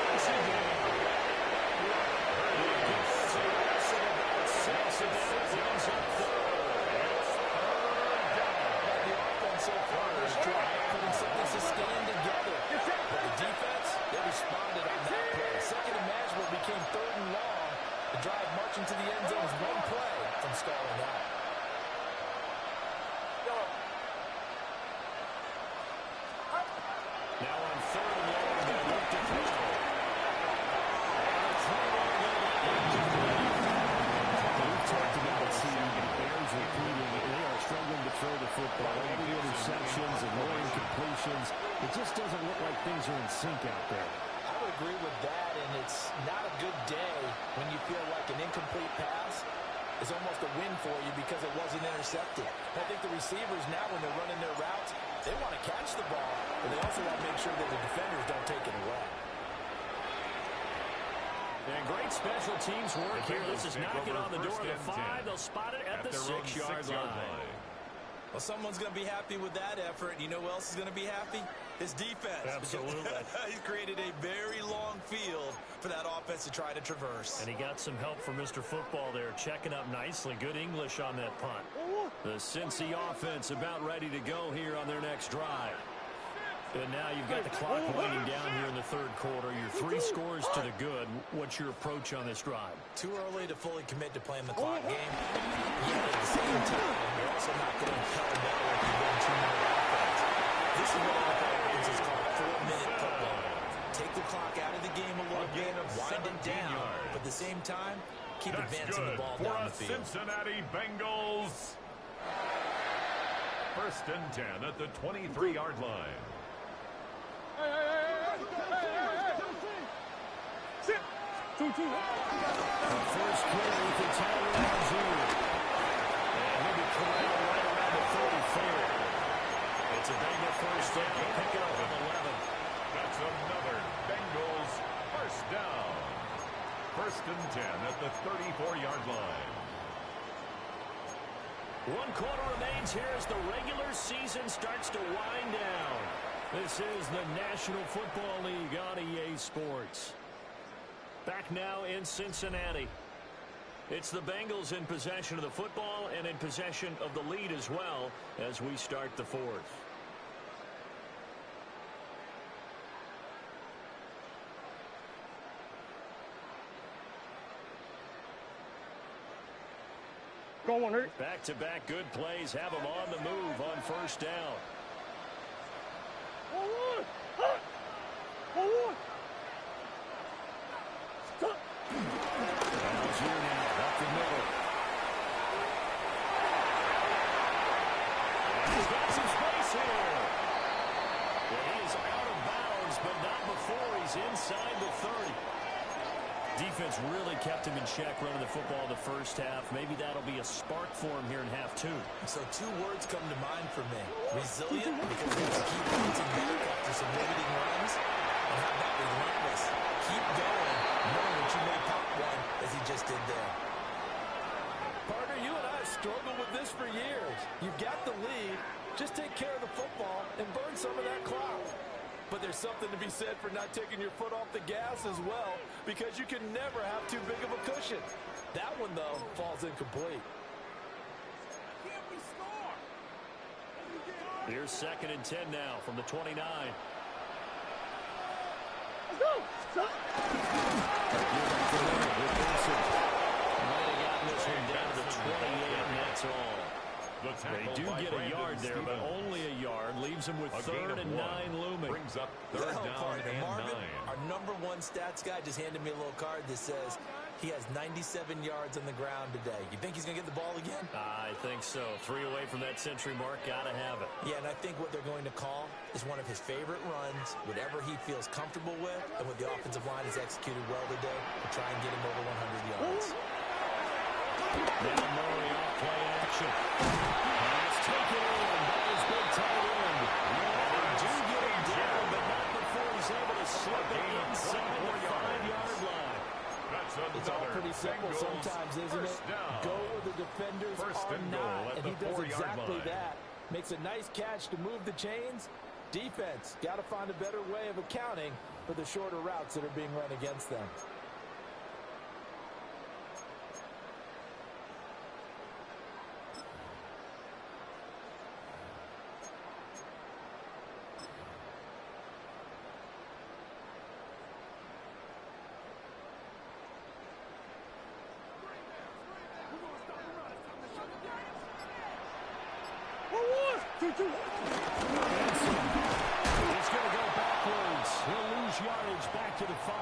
Once again. So far, this drive putting something sustained together. But the defense, they responded on that play. Second and manageable became third and long. The drive marching to the end zone is one play from stalling out. Now on third and long, they look to throw. We've talked about seeing the Bears recruiting. They are struggling to throw the football. All the interceptions and more incompletions. It just doesn't look like things are in sync out there. I would agree with that, and it's not a good day when you feel like an incomplete pass is almost a win for you because it wasn't intercepted. I think the receivers now, when they're running their routes, they want to catch the ball, but they also want to make sure that the defenders don't take it away. And great special teams work here. This is knocking on the door of the 5. They'll spot it at the 6-yard line. Well, someone's going to be happy with that effort. You know who else is going to be happy? His defense. Absolutely. He's created a very long field for that offense to try to traverse. And he got some help from Mr. Football there, checking up nicely. Good English on that punt. The Cincy offense about ready to go here on their next drive. And now you've got the clock winding down here in the third quarter. Your 3 scores to the good. What's your approach on this drive? Too early to fully commit to playing the clock game. Yet at the same time, you're also not going to tell them if you win 2-minute offense. This is what offense is called 4-minute football. Take the clock out of the game a little bit, wind it down, but at the same time, keep advancing the ball down the field. Cincinnati Bengals. First and 10 at the 23-yard line. Sit. 2-2. The first play with the Tyler Algier. And he'll be corralled right around the 34. It's a Bengal first down. Pick it up at 11. That's another Bengals first down. First and 10 at the 34-yard line. 1 quarter remains here as the regular season starts to wind down. This is the National Football League on EA Sports. Back now in Cincinnati. It's the Bengals in possession of the football and in possession of the lead as well as we start the fourth. Go on, Hurt. Back-to-back good plays have them on the move on first down. Forward. Hut. Forward. Stop. Algier now up the middle. And he's got some space here. Well, he is out of bounds, but not before he's inside the 30. Defense really kept him in check running the football in the first half. Maybe that'll be a spark for him here in half 2. So 2 words come to mind for me. Resilient, because he has to keep bouncing back after some limiting runs. And how about relentless? Keep going, knowing that you may pop one, as he just did there. Partner, you and I have struggled with this for years. You've got the lead. Just take care of the football and burn some of that clock. But there's something to be said for not taking your foot off the gas as well, because you can never have too big of a cushion. That one, though, falls incomplete. Here's second and 10 now from the 29. Let's go. Stop. Might have gotten this one down to 28, and that's all. They do get a yard there, but only a yard. Leaves them with third and 9 looming. Brings up third down and Marvin, 9. our #1 stats guy just handed me a little card that says He has 97 yards on the ground today. You think he's going to get the ball again? I think so. 3 away from that century mark. Got to have it. Yeah, and I think what they're going to call is one of his favorite runs, whatever he feels comfortable with, and what the offensive line has executed well today to try and get him over 100 yards. Now Murray off play action. He's taken in by his big tight end. They do get him down, but not before he's able to slip it inside the 5-yard line. It's all pretty simple sometimes, isn't it? Go where the defenders are not, and he does exactly that. Makes a nice catch to move the chains. Defense, got to find a better way of accounting for the shorter routes that are being run against them. He's going to go backwards. He'll lose yardage back to the 5.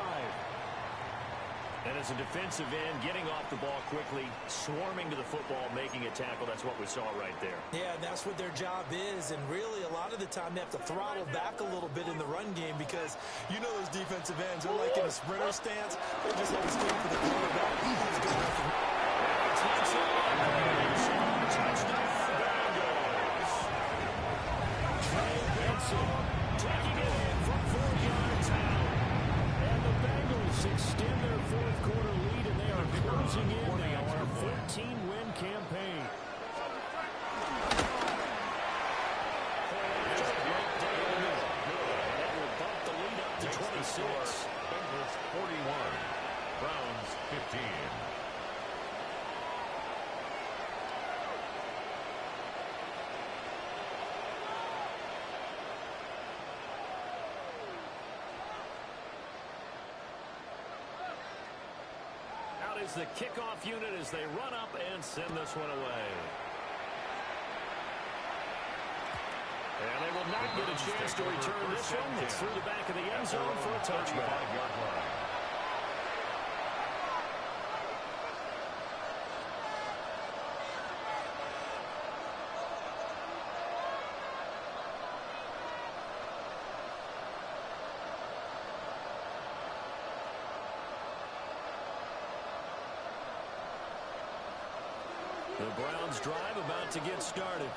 And as a defensive end, getting off the ball quickly, swarming to the football, making a tackle, that's what we saw right there. Yeah, that's what their job is, and really a lot of the time they have to throttle back a little bit in the run game because you know those defensive ends are like in a sprinter stance. They just always stand for the quarterback. Taking it in from 4 yards out. And the Bengals extend their fourth quarter lead, and they are closing in now on a 14-win campaign. That will bump the lead up to 26. Bengals 41, Browns 15. Is the kickoff unit as they run up and send this one away. And they will not get a chance to return this one. It's through the back of the end zone for a touchback. The Browns drive about to get started.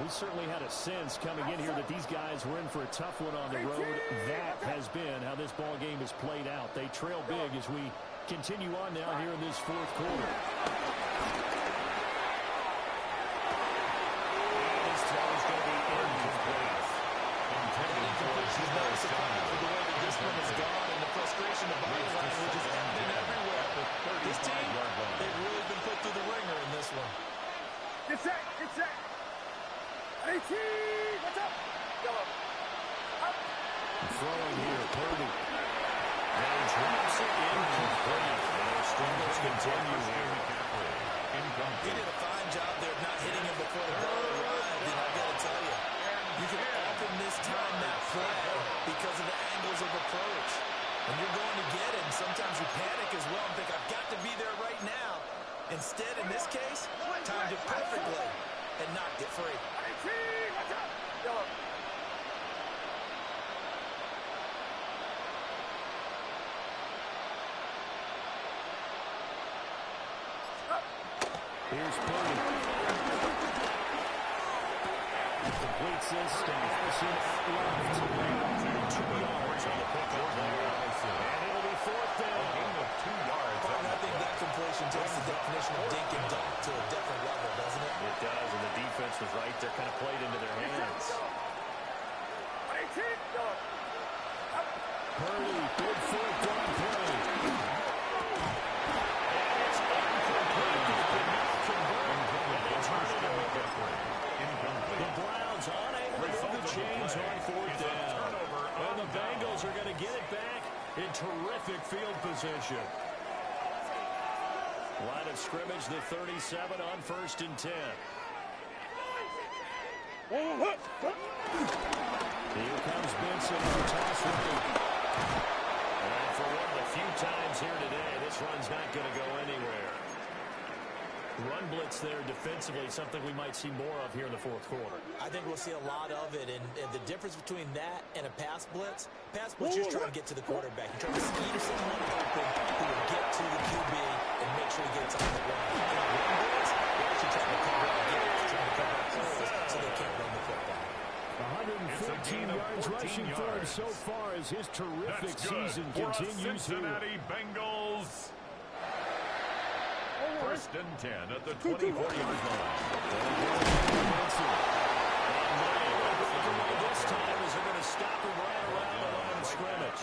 We certainly had a sense coming in here that these guys were in for a tough one on the road. That has been how this ball game has played out. They trail big as we continue on now here in this fourth quarter. This throw is going to be incomplete. Intended for He's not surprised with the way that this one has gone and the frustration of body language is evident everywhere. This team, they've really been put through the ringer in this one. Get set, get set. 18, what's up? Yellow. Up. Throwing here, Purdy. And drops it incomplete. And their struggles continue here. He did a fine job there of not hitting him before the ball arrived, and I've got to tell you, you can often mistime that play because of the angles of approach. When you're going to get him, sometimes you panic as well and think, I've got to be there right now. Instead, in this case, timed it perfectly and knocked it free. 18, what's up? Yellow. Here's Purdy. Completes this to Harrison left. 2 yards on the pickup there. And it'll be fourth down. A gain of 2 yards. I think that completion takes the definition of dink and dunk to a different level, doesn't it? It does, and the defense was right there, kind of played into their hands. 18, yellow. Up. Purdy, big fourth down play. The Browns unable to move the chains on fourth down. And the Bengals are going to get it back in terrific field position. Line of scrimmage, the 37 on 1st and 10. Here comes Benson on toss right. And for one of the few times here today, this run's not going to go anywhere. Run blitz there defensively, something we might see more of here in the fourth quarter. I think we'll see a lot of it, and the difference between that and a pass blitz, you're trying to get to the quarterback. You're trying to scheme someone open who will get to the QB and make sure he gets on the run. In a run blitz, they're actually trying to cover up gaps, trying to cover up holes so they can't run the football. 114 yards rushing for him so far as his terrific season continues here. Cincinnati Bengals. First and 10 at the 24-yard line. This time is they're going to stop him right around the line of scrimmage.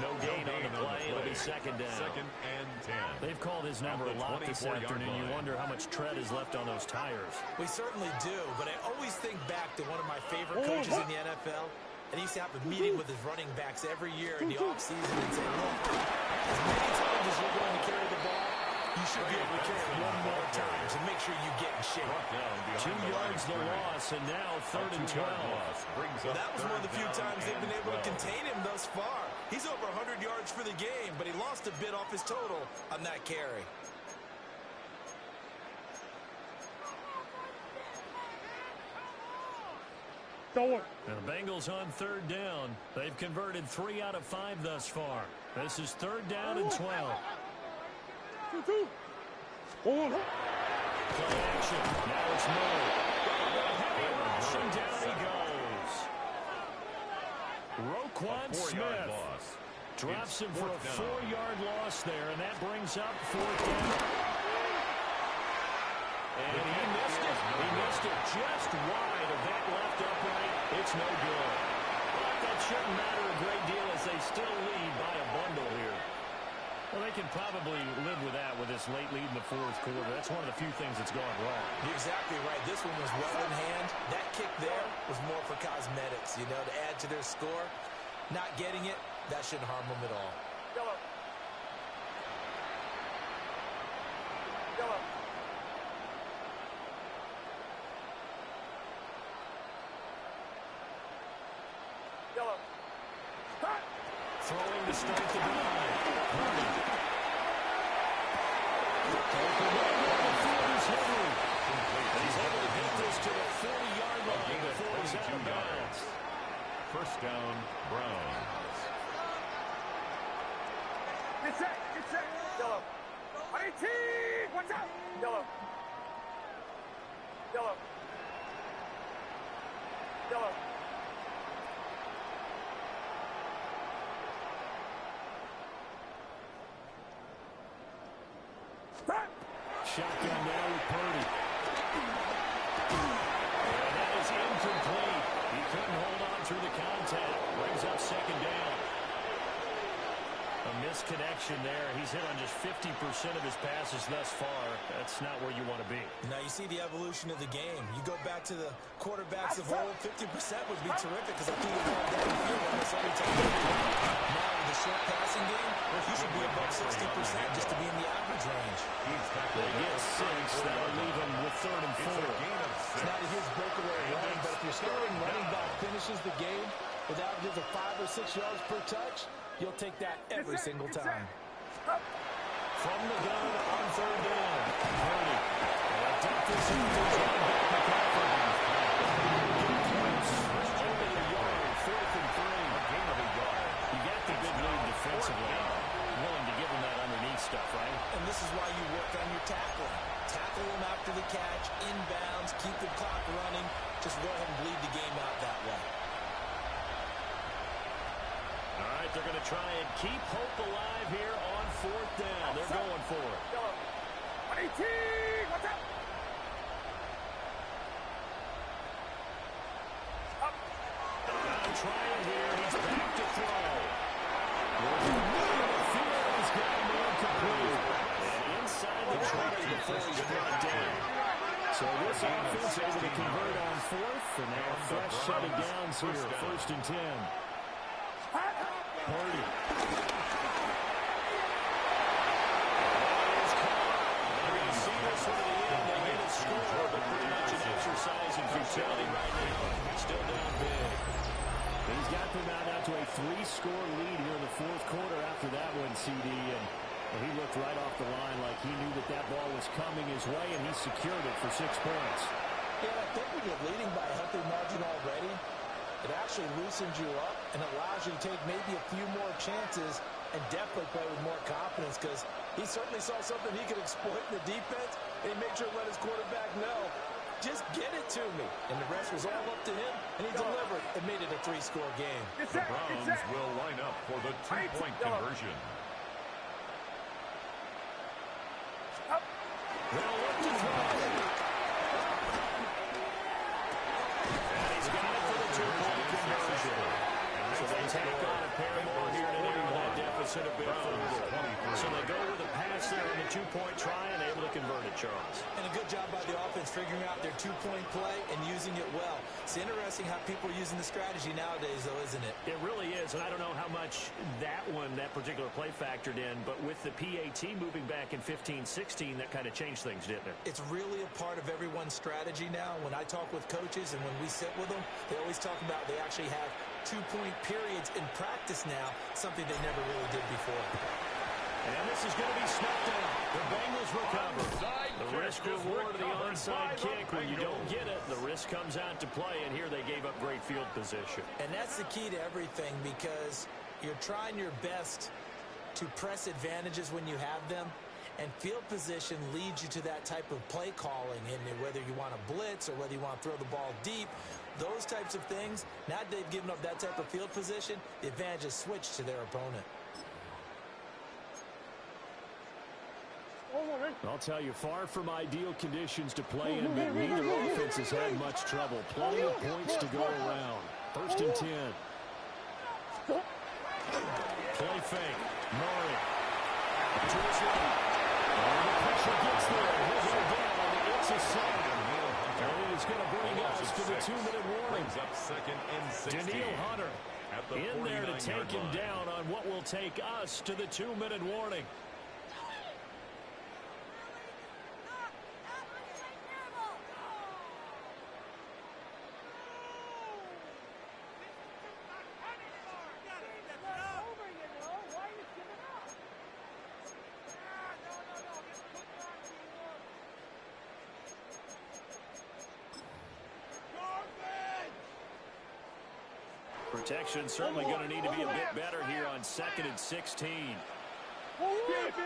No gain on the play. It'll be second down. Second and 10. They've called his number a lot this afternoon. You wonder how much tread is left on those tires. We certainly do, but I always think back to one of my favorite coaches in the NFL, and he used to have a meeting with his running backs every year in the offseason and say, look, as many times as you're going to carry the ball, you should be able to carry it one more time to make sure you get in shape. 2 yards the loss, and now third and 12. Well, that was one of the few times they've been able to contain him thus far. He's over 100 yards for the game, but he lost a bit off his total on that carry. Now the Bengals on third down. They've converted 3 out of 5 thus far. This is third down and 12. Play action. Now it's Murray. Heavy rush, and down he goes. Roquan Smith drops him for a 4-yard loss there, and that brings up fourth down. And he missed it. He missed it just wide of that left upright. It's no good. But that shouldn't matter a great deal as they still lead by a bundle here. Well, they can probably live with that with this late lead in the fourth quarter. That's one of the few things that's gone wrong. You're exactly right. This one was well in hand. That kick there was more for cosmetics, to add to their score. Not getting it, that shouldn't harm them at all. Yellow. Yellow. Yellow. Hot. Throwing to start the drive. He's able to get this to the 40-yard line before he's out of bounds. First down, Browns. Get set. Get set. Yellow. 18. Watch out. Yellow. Yellow. Yellow. Shotgun now with Purdy. And that is incomplete. He couldn't hold on through the contact. Brings up second down. A misconnection there. He's hit on just 50% of his passes thus far. That's not where you want to be. Now you see the evolution of the game. You go back to the quarterbacks of old, 50% would be terrific because I threw the ball downfield almost every time. Now with the short passing game, you should be above 60% just to be in the average range. They get 6. That'll leave him with third and 4. It's not a huge breakaway run, but if your starting running back finishes the game with averages of 5 or 6 yards per touch, you'll take that every single time. From the gun on third down. Purdy. Dump this into John McCaffrey. Only a yard. Fourth and 3. A gain of a yard. You got the big lead defensively. Willing to give him that underneath stuff, right? And this is why you work on your tackling. Tackle him after the catch, inbounds, keep the clock running. Just go ahead and bleed the game out that way. All right, they're going to try and keep hope alive here on fourth down. They're going for it. Yellow. 18. Watch out. Up. Now trying here. He's back to throw. He's got him incomplete. And inside the 20 before he's brought down. So this offense able to convert on fourth. And now fresh set of downs here. First and 10. Purdy. Still down big. He's got them out to a 3-score lead here in the fourth quarter after that one, CD. And he looked right off the line like he knew that ball was coming his way, and he secured it for 6 points. Yeah, I think when you're leading by a healthy margin already, it actually loosens you up and allows you to take maybe a few more chances and definitely play with more confidence, because he certainly saw something he could exploit in the defense, and he made sure to let his quarterback know, just get it to me. And the rest was all up to him, and he delivered and made it a 3-score game. The Browns will line up for the 2-point conversion. They'll look to throw. And he's got it for the 2-point conversion. So they tack on a pair more here to narrow that deficit a bit further. So they go with a pass there on the 2-point try and able to convert it, Charles. And a good job by the offense figuring out their 2-point play and using it well. It's interesting how people are using the strategy nowadays, though, isn't it? It really is, and I don't know how much that particular play factored in, but with the PAT moving back in 15-16, that kind of changed things, didn't it? It's really a part of everyone's strategy now. When I talk with coaches and when we sit with them, they always talk about they actually have 2-point periods in practice now, something they never really did before. And this is going to be smacked down. The Bengals recover. The risk reward of the onside kick. When you don't get it, the risk comes out to play, and here they gave up great field position. And that's the key to everything, because you're trying your best to press advantages when you have them, and field position leads you to that type of play calling, and whether you want to blitz or whether you want to throw the ball deep, those types of things. Now they've given up that type of field position, the advantage is switched to their opponent. I'll tell you, far from ideal conditions to play in, but neither offense has had much trouble. Plenty of points to go around. 1st and 10. Play fake. Murray. To his right. And the pressure gets there. He'll go down. It's a sack. And it is going to bring us to the 2-minute warning. Up 2nd and 16. Daniil Hunter in there to take him line. down on what will take us to the 2-minute warning. Protection certainly going to need to be a bit better here on 2nd and 16. Takes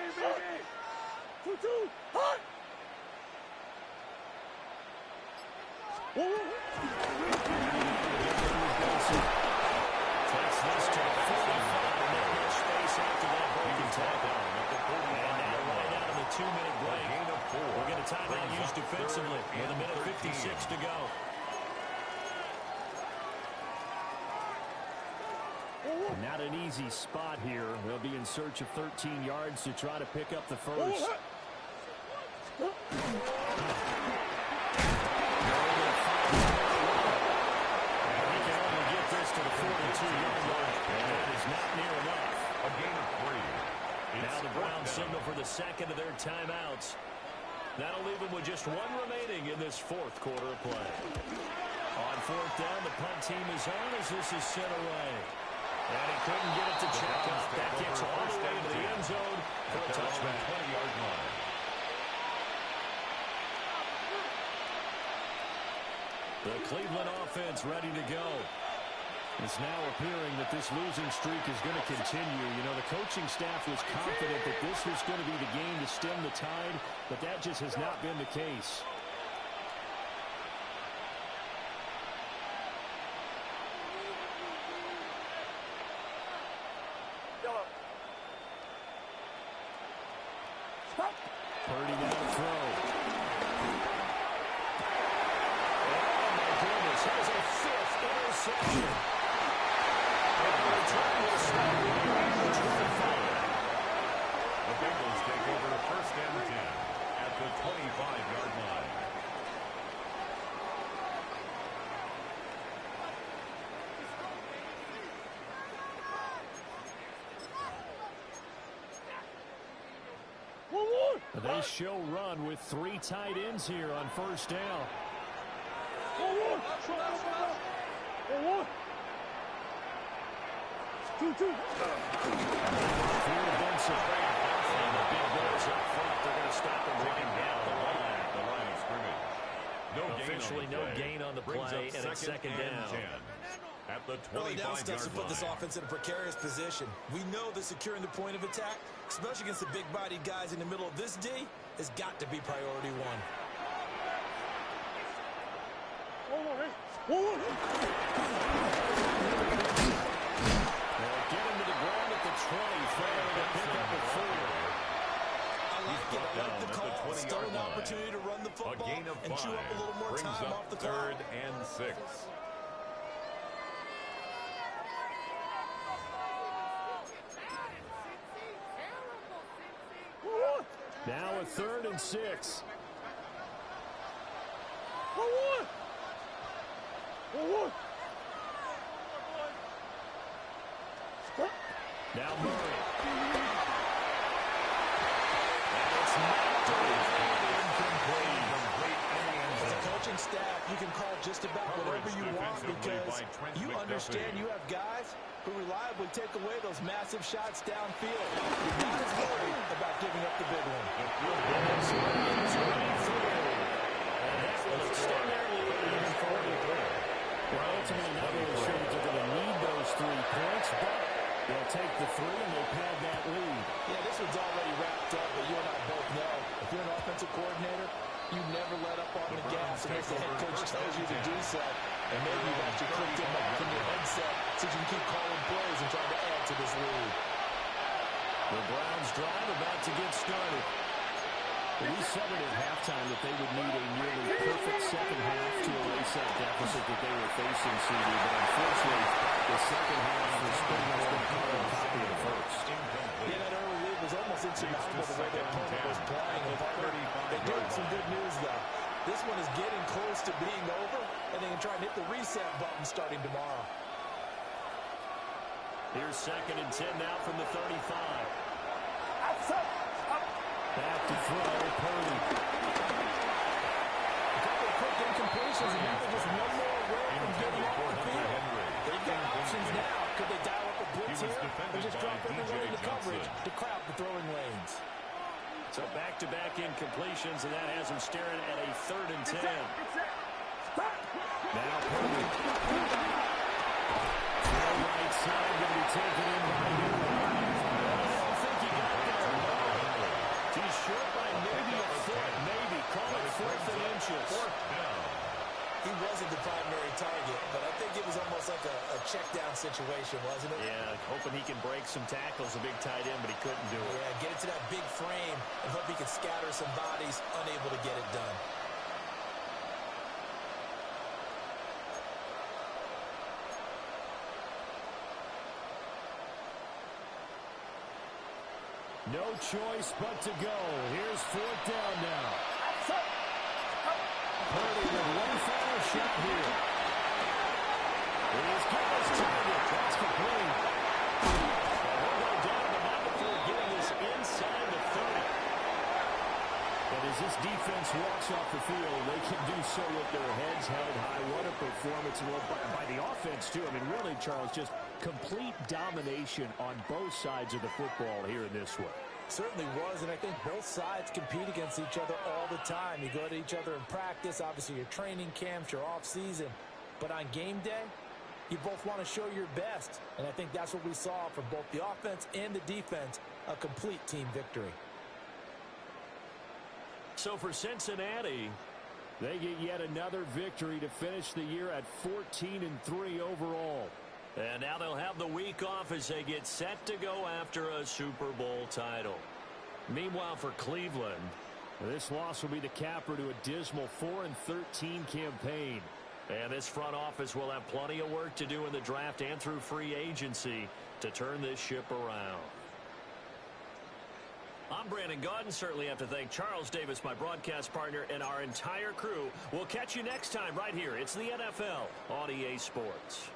this to the 45. Not much space after that broken tackle. And now right out of the 2-minute break, we're going to timeout used defensively with a minute 56 to go. Not an easy spot here. They'll be in search of 13 yards to try to pick up the first. He can only get this to the 42-yard line. And that is not near enough. A gain of 3. Now the Browns signal for the second of their timeouts. That'll leave them with just one remaining in this fourth quarter of play. On 4th down, the punt team is on as this is sent away. And he couldn't get it to check out. That gets all the way to the end zone for a touchback. 20-yard line. The Cleveland offense ready to go. It's now appearing that this losing streak is going to continue. You know, the coaching staff was confident that this was going to be the game to stem the tide, but that just has not been the case. Purdy now to throw. Oh, my goodness. Has a 5th interception. The Bengals take over 1st and 10 at the 25-yard line. They show run with 3 tight ends here on 1st down. Benson. And the big boys up front, they're going to stop him running down the line of scrimmage. Officially no gain on the play, and it's second down. At the 25-yard Early down stuff to put line. this offense in a precarious position. We know that securing the point of attack, especially against the big-bodied guys in the middle of this D, has got to be priority one. They'll get him to the ground at the 20, failing to pick up a 4. I like it. I like the call. Still an opportunity to run the A football gain of 5 and chew up a little more brings time up off the clock. 3rd and 6. Now a 3rd and 6. Now Murray. And it's knocked incomplete. As a coaching staff, you can call just about whatever you want because you understand you have guys who reliably take away those massive shots downfield. You're not as worried about giving up the big one. Well, ultimately, not really sure that they're going to need those 3 points, but they'll take the 3 and they pad that lead. Yeah, this one's already wrapped up, but you and I both know if you're an offensive coordinator, you never let up on the gas unless the head coach tells you to do so. And maybe you've actually clicked him up from your headset so you can keep calling plays and trying to add to this lead. The Browns drive about to get started. We said it at halftime that they would need a nearly perfect second half to erase that deficit that they were facing, CD. But unfortunately, the second half was pretty much going to come on copy of the first. Yeah, that early lead was almost insurmountable the way their opponent was playing. They do have some good news, though. This one is getting close to being over, and they can try and hit the reset button starting tomorrow. Here's 2nd and 10 now from the 35. Back to throw, Purdy. A couple of quick incompletions, and now they're just one more away from getting off the field. They've got options now. Could they dial up a blitz here or just drop everyone into coverage to crowd the throwing lanes? So back-to-back incompletions, and that has them staring at a 3rd and 10. Now Purdy. Throw right side, going to be taken in by Newman. I don't think he got there. He's short by maybe a foot, maybe. Call it 4th and inches. 4th down. He wasn't the primary target, but I think it was almost like a check-down situation, wasn't it? Yeah, hoping he can break some tackles, a big tight end, but he couldn't do it. Yeah, get it to that big frame and hope he can scatter some bodies, unable to get it done. No choice but to go. Here's 4th down now. Purdy with one final shot here. It is Kev's target. That's complete. We'll go down, but not before getting this inside the 30. But as this defense walks off the field, they can do so with their heads held high. What a performance by the offense, too. I mean, really, Charles, just complete domination on both sides of the football here in this one. Certainly was, and I think both sides compete against each other all the time. You go to each other in practice, obviously your training camps, your off-season. But on game day, you both want to show your best. And I think that's what we saw from both the offense and the defense, a complete team victory. So for Cincinnati, they get yet another victory to finish the year at 14-3 overall. And now they'll have the week off as they get set to go after a Super Bowl title. Meanwhile, for Cleveland, this loss will be the capper to a dismal 4-13 campaign. And this front office will have plenty of work to do in the draft and through free agency to turn this ship around. I'm Brandon Gaudin. Certainly have to thank Charles Davis, my broadcast partner, and our entire crew. We'll catch you next time right here. It's the NFL on EA Sports.